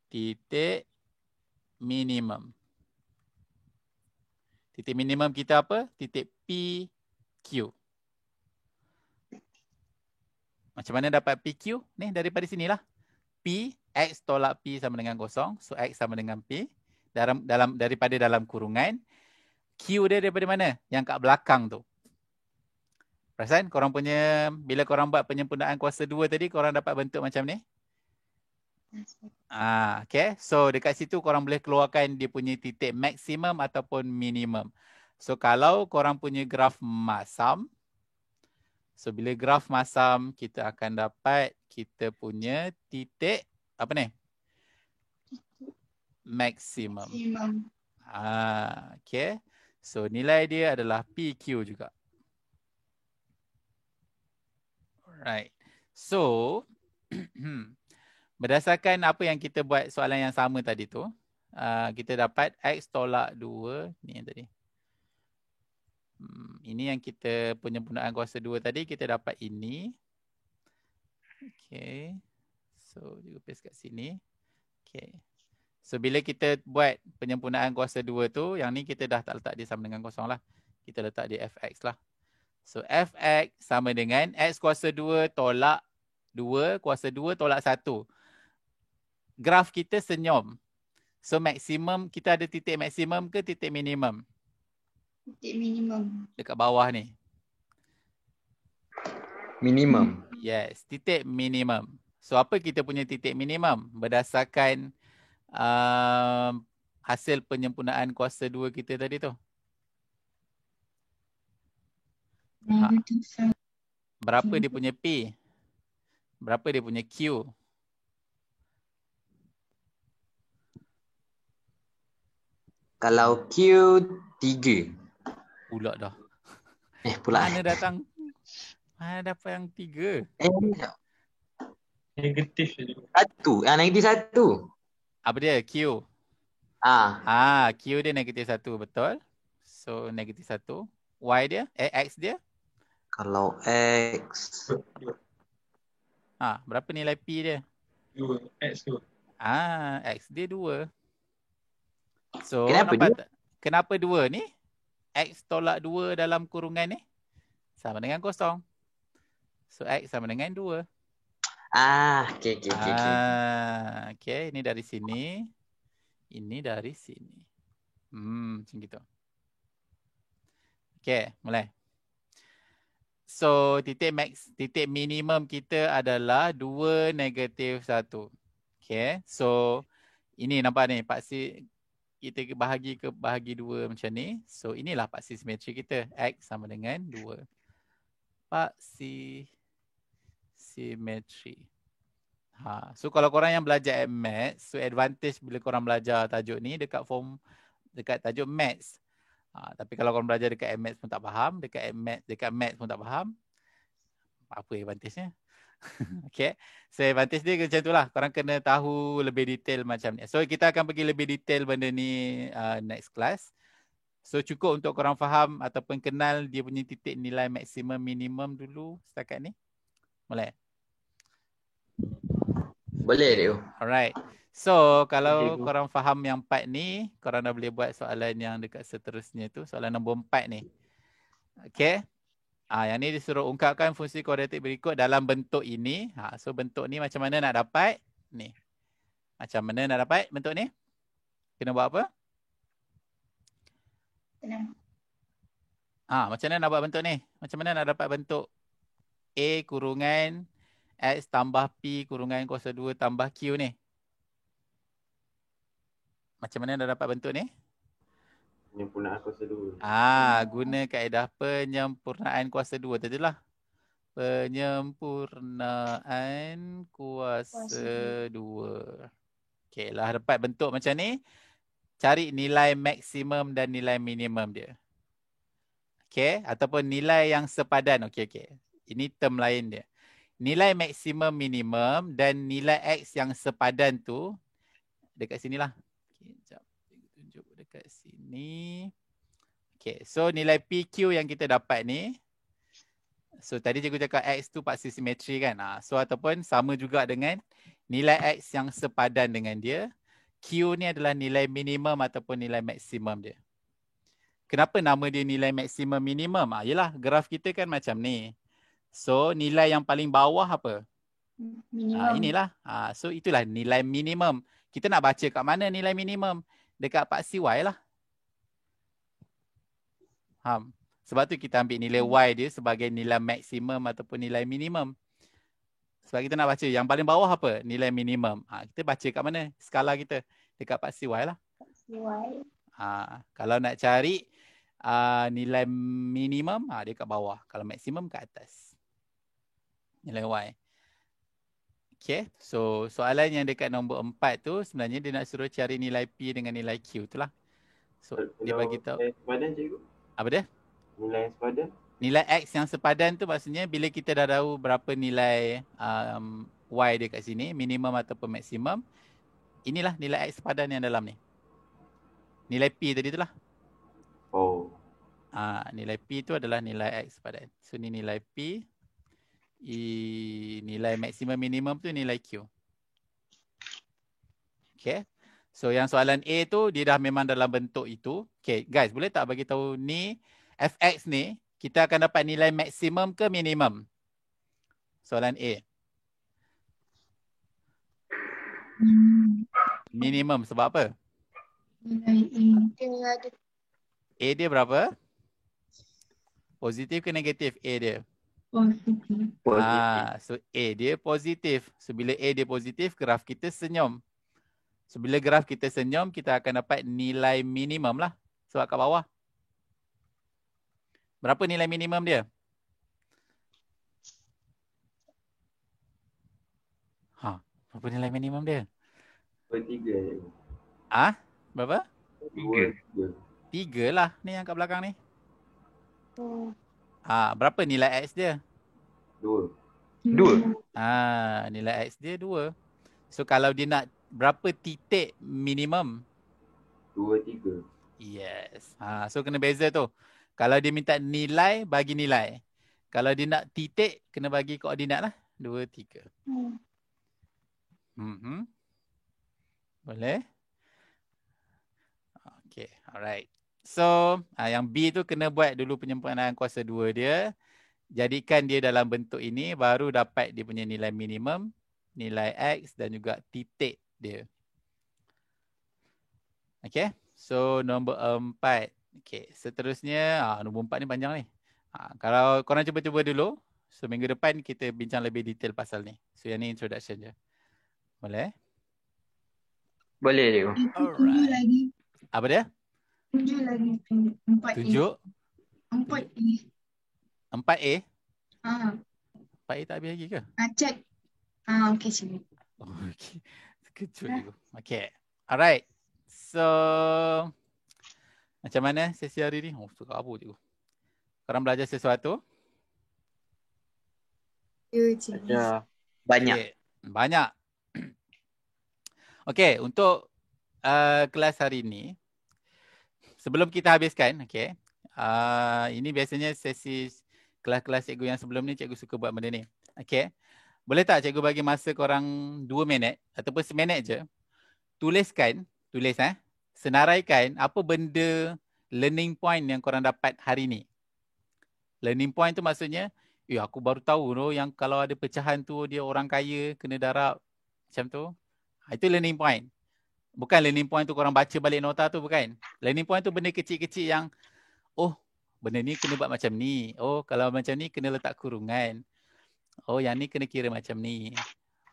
[SPEAKER 1] Titik minimum. Titik minimum kita apa? Titik PQ. Macam mana dapat PQ? Ni daripada sinilah. P, X tolak P sama dengan 0. So X sama dengan P. Daripada dalam kurungan. Q dia daripada mana? Yang kat belakang tu. Perasan korang punya, bila korang buat penyempurnaan kuasa 2 tadi, korang dapat bentuk macam ni. Okay. So dekat situ korang boleh keluarkan dia punya titik maksimum ataupun minimum. So kalau korang punya graf masam, so bila graf masam, kita akan dapat kita punya titik apa ni? Maksimum. Okay. So nilai dia adalah PQ juga. Alright. So berdasarkan apa yang kita buat soalan yang sama tadi tu, kita dapat X tolak 2. Ni yang tadi. Ini yang kita penyempurnaan kuasa 2 tadi, kita dapat ini. Okay. So, juga paste kat sini. Okay. So, bila kita buat penyempurnaan kuasa 2 tu, yang ni kita dah tak letak dia sama dengan kosong lah. Kita letak dia Fx lah. So, Fx sama dengan X kuasa 2 tolak 2 kuasa 2 tolak 1. Graf kita senyum. So maksimum, kita ada titik maksimum ke titik minimum?
[SPEAKER 4] Titik minimum.
[SPEAKER 1] Dekat bawah ni.
[SPEAKER 5] Minimum.
[SPEAKER 1] Yes, titik minimum. So apa kita punya titik minimum? Berdasarkan hasil penyempurnaan kuasa 2 kita tadi tu. Berapa dia punya P? Berapa dia punya Q?
[SPEAKER 5] Kalau Q 3.
[SPEAKER 1] Pula dah.
[SPEAKER 5] Pula.
[SPEAKER 1] Mana datang? Mana dapat yang 3?
[SPEAKER 7] Negatif je.
[SPEAKER 5] 1. Negatif 1.
[SPEAKER 1] Apa dia? Q. Q dia negatif 1, betul. So negatif 1. Y dia? X dia?
[SPEAKER 5] Kalau X.
[SPEAKER 1] Berapa nilai P dia?
[SPEAKER 7] 2. X 2.
[SPEAKER 1] X dia 2. So, kenapa 2 ni? X tolak 2 dalam kurungan ni sama dengan kosong. So, X sama dengan 2. Okay, ini dari sini. Ini dari sini. Macam gitu. Okay, mulai. So, titik minimum kita adalah 2 negatif 1. Okay, so ini nampak ni, paksi kita bahagi 2 macam ni. So inilah paksi simetri kita. X sama dengan 2. Paksi simetri. So kalau korang yang belajar Maths, so advantage bila korang belajar tajuk ni dekat tajuk Maths. Tapi kalau korang belajar dekat Maths pun tak faham, dekat Maths pun tak faham, apa advantage-nya? Okay. So advantage dia macam itulah. Korang kena tahu lebih detail macam ni. So kita akan pergi lebih detail benda ni next class. So cukup untuk korang faham ataupun kenal dia punya titik nilai maksimum minimum dulu setakat ni. Boleh?
[SPEAKER 5] Boleh dia.
[SPEAKER 1] Alright. So kalau korang faham yang part ni, korang dah boleh buat soalan yang dekat seterusnya tu. Soalan nombor 4 ni. Okay. Yang ni disuruh ungkapkan fungsi kuadratik berikut dalam bentuk ini. So bentuk ni macam mana nak dapat? Ni. Macam mana nak dapat bentuk ni? Kena buat apa? Macam mana nak buat bentuk ni? Macam mana nak dapat bentuk A kurungan X tambah P kurungan kuasa 2 tambah Q ni? Macam mana nak dapat bentuk ni?
[SPEAKER 3] Penyempurnaan kuasa 2.
[SPEAKER 1] Guna kaedah penyempurnaan kuasa 2 tadi lah. Penyempurnaan kuasa 2. Okey lah, dapat bentuk macam ni. Cari nilai maksimum dan nilai minimum dia. Okey, ataupun nilai yang sepadan. Okey. Ini term lain dia. Nilai maksimum minimum dan nilai X yang sepadan tu dekat sinilah. Okey, sekejap. Tunjuk dekat sini. Okay, so nilai PQ yang kita dapat ni. So tadi cikgu cakap X tu paksi simetri kan. So ataupun sama juga dengan nilai X yang sepadan dengan dia. Q ni adalah nilai minimum ataupun nilai maksimum dia. Kenapa nama dia nilai maksimum minimum? Yelah, graf kita kan macam ni. So nilai yang paling bawah apa?
[SPEAKER 4] Minimum.
[SPEAKER 1] Inilah. So itulah nilai minimum. Kita nak baca kat mana nilai minimum? Dekat paksi Y lah. Sebab tu kita ambil nilai Y dia sebagai nilai maksimum ataupun nilai minimum. Sebab kita nak baca yang paling bawah apa? Nilai minimum. Kita baca kat mana? Skala kita. Dekat paksi Y lah.
[SPEAKER 4] Paksi Y.
[SPEAKER 1] Kalau nak cari nilai minimum, dia kat bawah. Kalau maksimum kat atas. Nilai Y. Okay. So soalan yang dekat nombor 4 tu sebenarnya dia nak suruh cari nilai P dengan nilai Q tu lah. So dia bagi tahu.
[SPEAKER 3] Nilai sepadan cikgu?
[SPEAKER 1] Apa dia?
[SPEAKER 3] Nilai yang sepadan?
[SPEAKER 1] Nilai X yang sepadan tu maksudnya bila kita dah tahu berapa nilai Y dia kat sini, minimum ataupun maksimum, inilah nilai X sepadan yang dalam ni. Nilai P tadi tu lah.
[SPEAKER 3] Oh.
[SPEAKER 1] Nilai P tu adalah nilai X sepadan. So ni nilai P. Nilai maksimum minimum tu nilai Q. Okay. So yang soalan A tu dia dah memang dalam bentuk itu. Okay guys, boleh tak bagi tahu ni fx ni kita akan dapat nilai maksimum ke minimum? Soalan A. Minimum sebab apa? A dia berapa? Positif ke negatif A dia?
[SPEAKER 2] Positif.
[SPEAKER 1] So A dia positif. So bila A dia positif, graf kita senyum. So bila graf kita senyum, kita akan dapat nilai minimum lah. Sebab kat bawah. Berapa nilai minimum dia? Berapa nilai minimum dia?
[SPEAKER 3] 3.
[SPEAKER 1] Berapa?
[SPEAKER 3] 2.
[SPEAKER 1] 3 lah ni yang kat belakang ni. Berapa nilai X dia?
[SPEAKER 3] 2.
[SPEAKER 1] Nilai X dia 2. So kalau dia nak berapa titik minimum?
[SPEAKER 3] 2, 3.
[SPEAKER 1] Yes. So kena beza tu. Kalau dia minta nilai, bagi nilai. Kalau dia nak titik, kena bagi koordinat lah. 2, 3. Boleh? Okay, alright. So, yang B tu kena buat dulu penyempurnaan kuasa 2 dia. Jadikan dia dalam bentuk ini, baru dapat dia punya nilai minimum, nilai X dan juga titik dia. Okay, so nombor 4. Okay, seterusnya, nombor 4 ni panjang ni. Kalau korang cuba-cuba dulu, so minggu depan kita bincang lebih detail pasal ni. So yang ni introduction je. Boleh?
[SPEAKER 5] Boleh cikgu.
[SPEAKER 1] Alright. Apa dia?
[SPEAKER 8] 7 lagi. 4A. 4A.
[SPEAKER 1] 4A? 4A tak habis lagi ke?
[SPEAKER 8] Check. Okay cikgu.
[SPEAKER 1] Okay. Sekejap cikgu. Okay. Alright. So, macam mana sesi hari ni? Suka apa cikgu? Korang belajar sesuatu?
[SPEAKER 8] Ya cikgu.
[SPEAKER 5] Banyak.
[SPEAKER 1] Okay. Banyak. Okay, untuk kelas hari ni, sebelum kita habiskan, okay, ini biasanya sesi kelas-kelas cikgu yang sebelum ni, cikgu suka buat benda ni. Okay, boleh tak cikgu bagi masa korang 2 minit ataupun seminit je, senaraikan apa benda learning point yang korang dapat hari ni. Learning point tu maksudnya, aku baru tahu tu yang kalau ada pecahan tu dia orang kaya kena darab macam tu. Itu learning point. Bukan learning point tu korang baca balik nota tu, bukan. Learning point tu benda kecil-kecil yang, benda ni kena buat macam ni. Kalau macam ni kena letak kurungan. Yang ni kena kira macam ni.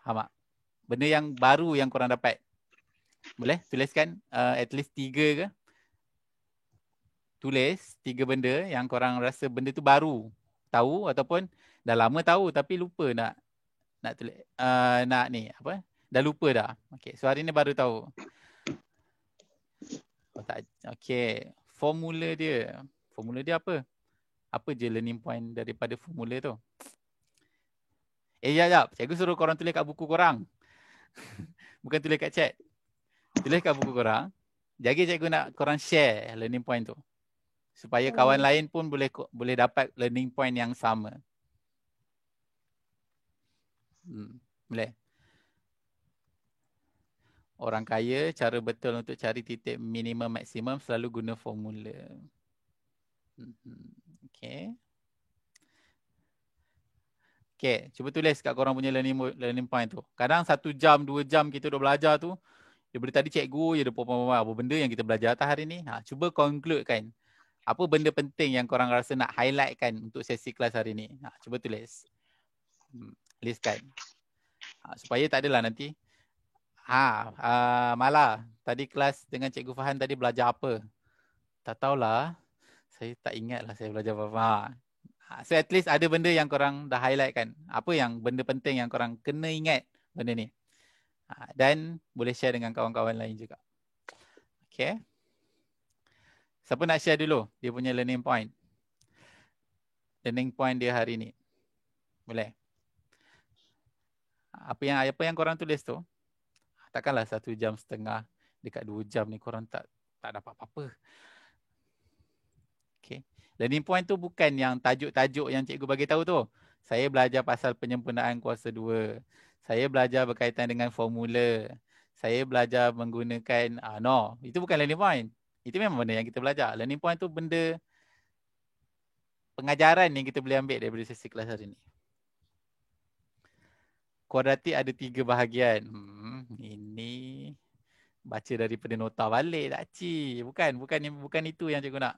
[SPEAKER 1] Faham tak? Benda yang baru yang korang dapat. Boleh tuliskan at least 3 ke? Tulis 3 benda yang korang rasa benda tu baru. Tahu ataupun dah lama tahu tapi lupa nak tulis. Dah lupa dah. Okay, so hari ni baru tahu. Okay, formula dia. Formula dia apa? Apa je learning point daripada formula tu? Sekejap. Cikgu suruh korang tulis kat buku korang. Bukan tulis kat chat. Tulis kat buku korang. Jadi cikgu nak korang share learning point tu. Supaya kawan lain pun boleh dapat learning point yang sama. Boleh? Orang kaya, cara betul untuk cari titik minimum maksimum selalu guna formula. Okay. Okay, cuba tulis kat korang punya learning point tu. Kadang 1 jam, 2 jam kita dah belajar tu, daripada tadi cikgu je ada apa benda yang kita belajar atas hari ni. Cuba conclude kan. Apa benda penting yang korang rasa nak highlightkan untuk sesi kelas hari ni? Cuba tulis. Listkan. Supaya tak adalah nanti. Mala, tadi kelas dengan Cikgu Fahan tadi belajar apa? Tak tahulah. Saya tak ingat lah saya belajar apa. So at least ada benda yang korang dah highlightkan. Apa yang benda penting yang korang kena ingat benda ni. Dan boleh share dengan kawan-kawan lain juga. Okay. Siapa nak share dulu dia punya learning point? Learning point dia hari ni. Boleh? Apa yang korang tulis tu? Takkanlah 1 jam setengah dekat 2 jam ni korang tak dapat apa-apa. Okay. Learning point tu bukan yang tajuk-tajuk yang cikgu bagi tahu tu. Saya belajar pasal penyempurnaan kuasa 2. Saya belajar berkaitan dengan formula. Saya belajar menggunakan no, itu bukan learning point. Itu memang benda yang kita belajar. Learning point tu benda pengajaran yang kita boleh ambil daripada sesi kelas hari ni. Kuadratik ada 3 bahagian. Ini baca daripada nota balik tak cik. Bukan itu yang cikgu nak.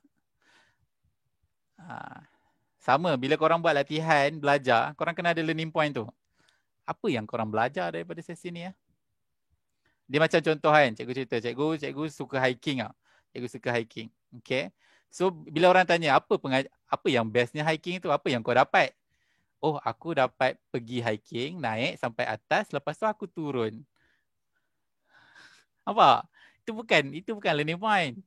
[SPEAKER 1] Sama bila korang buat latihan belajar, korang kena ada learning point tu. Apa yang korang belajar daripada sesi ni ya? Dia macam contoh kan, cikgu cerita, cikgu suka hiking ah. Cikgu suka hiking. Okay. So bila orang tanya apa yang bestnya hiking tu, apa yang kau dapat? Oh, aku dapat pergi hiking, naik sampai atas, lepas tu aku turun. Apa? Itu bukan learning point.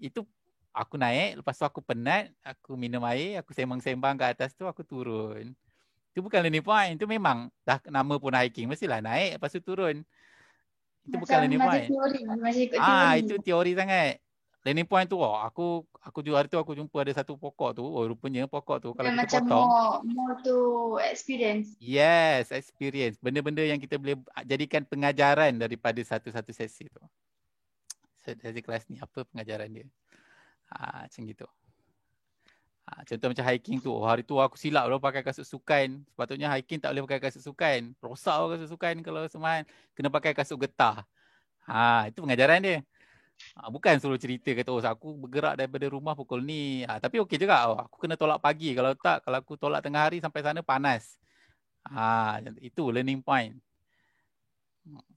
[SPEAKER 1] Itu aku naik, lepas tu aku penat, aku minum air, aku sembang-sembang kat atas tu, aku turun. Itu bukan learning point. Itu memang dah nama pun hiking, mestilah naik, lepas tu turun. Itu bukan learning point.
[SPEAKER 4] Macam ikut teori.
[SPEAKER 1] Itu teori sangat. Learning point tu, aku juga hari tu aku jumpa ada satu pokok tu. Oh, rupanya pokok tu kalau kita potong.
[SPEAKER 4] More to experience.
[SPEAKER 1] Yes, experience. Benda-benda yang kita boleh jadikan pengajaran daripada satu-satu sesi tu. Sesi kelas ni, apa pengajaran dia? Macam gitu. Contoh macam hiking tu. Hari tu aku silap lah pakai kasut sukan. Sepatutnya hiking tak boleh pakai kasut sukan. Rosak kasut sukan kalau semahan. Kena pakai kasut getah. Itu pengajaran dia. Bukan suruh cerita kata aku bergerak daripada rumah pukul ni. Tapi okey juga. Aku kena tolak pagi. Kalau aku tolak tengah hari sampai sana panas. Itu learning point.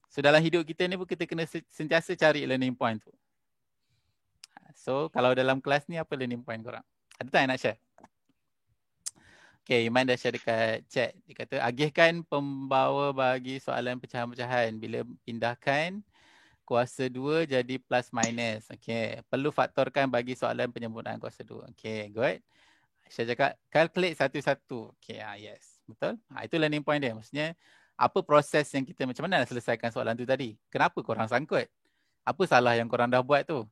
[SPEAKER 1] So dalam hidup kita ni pun kita kena sentiasa cari learning point tu. So kalau dalam kelas ni apa learning point korang? Ada tak yang nak share? Okay, Iman dah share dekat chat. Dia kata agihkan pembawa bagi soalan pecahan-pecahan bila pindahkan kuasa 2 jadi plus minus. Okay. Perlu faktorkan bagi soalan penyempurnaan kuasa 2. Okay, good. Saya cakap calculate satu-satu. Okay, yes. Betul? Itu learning point dia. Maksudnya, apa proses yang kita, macam mana nak selesaikan soalan tu tadi? Kenapa korang sangkut? Apa salah yang korang dah buat tu?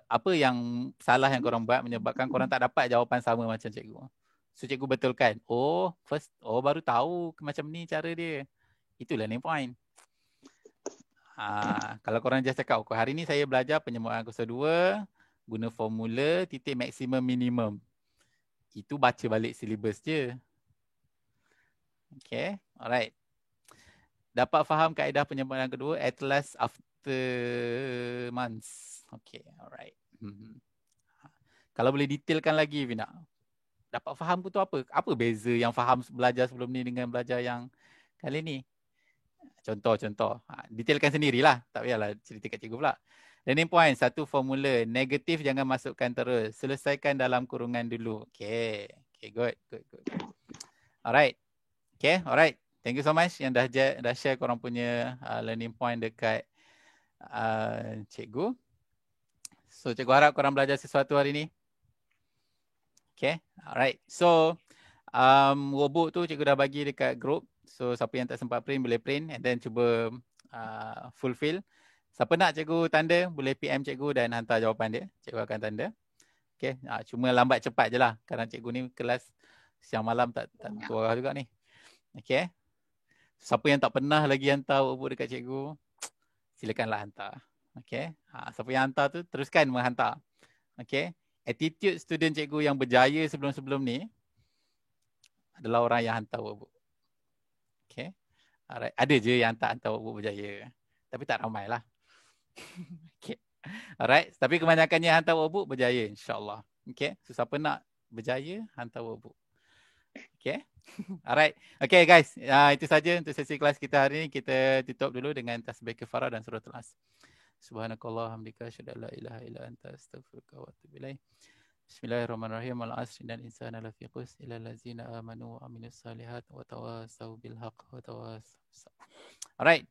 [SPEAKER 1] Apa yang salah yang korang buat menyebabkan korang tak dapat jawapan sama macam cikgu? So, cikgu betulkan. Baru tahu macam ni cara dia. Itu learning point. Kalau korang just cakap, hari ni saya belajar penyempurnaan kuasa 2 guna formula titik maksimum minimum. Itu baca balik silibus je. Okay, alright. Dapat faham kaedah penyempurnaan kedua at last after months. Okay, alright. Kalau boleh detailkan lagi Vina. Dapat faham tu apa? Apa beza yang faham belajar sebelum ni dengan belajar yang kali ni? Contoh. Detailkan sendirilah. Tak payahlah cerita kat cikgu pula. Learning point, satu formula. Negatif jangan masukkan terus. Selesaikan dalam kurungan dulu. Okay, good. Alright. Okay, alright. Thank you so much yang dah share korang punya learning point dekat cikgu. So, cikgu harap korang belajar sesuatu hari ni. Okay, alright. So, workbook tu cikgu dah bagi dekat group. So, siapa yang tak sempat print, boleh print and then cuba fulfill. Siapa nak cikgu tanda, boleh PM cikgu dan hantar jawapan dia. Cikgu akan tanda. Okay, cuma lambat cepat je lah. Kerana cikgu ni kelas siang malam tak tentu arah juga ni. Okay. Siapa yang tak pernah lagi hantar workbook dekat cikgu, silakanlah hantar. Okay. Siapa yang hantar tu, teruskan menghantar. Okay. Attitude student cikgu yang berjaya sebelum-sebelum ni adalah orang yang hantar workbook. Okay. Alright. Ada je yang tak hantar workbook berjaya. Tapi tak ramai lah. Okay. Alright, tapi kebanyakannya hantar workbook berjaya insyaAllah. Okay, so siapa nak berjaya hantar workbook. Okay. Alright. Okay guys, itu saja untuk sesi kelas kita hari ini. Kita tutup dulu dengan tasbih kafarah dan suratul As. Subhanakallah hamdika asyhadu an la ilaha illa anta astaghfiruka wa atubu ilaik. Bismillahirrahmanirrahim. Al-asri dan insana lafi khusr illa allazina amanu wa amilus salihat wa tawasaw bil haqq wa tawasaw. Alright.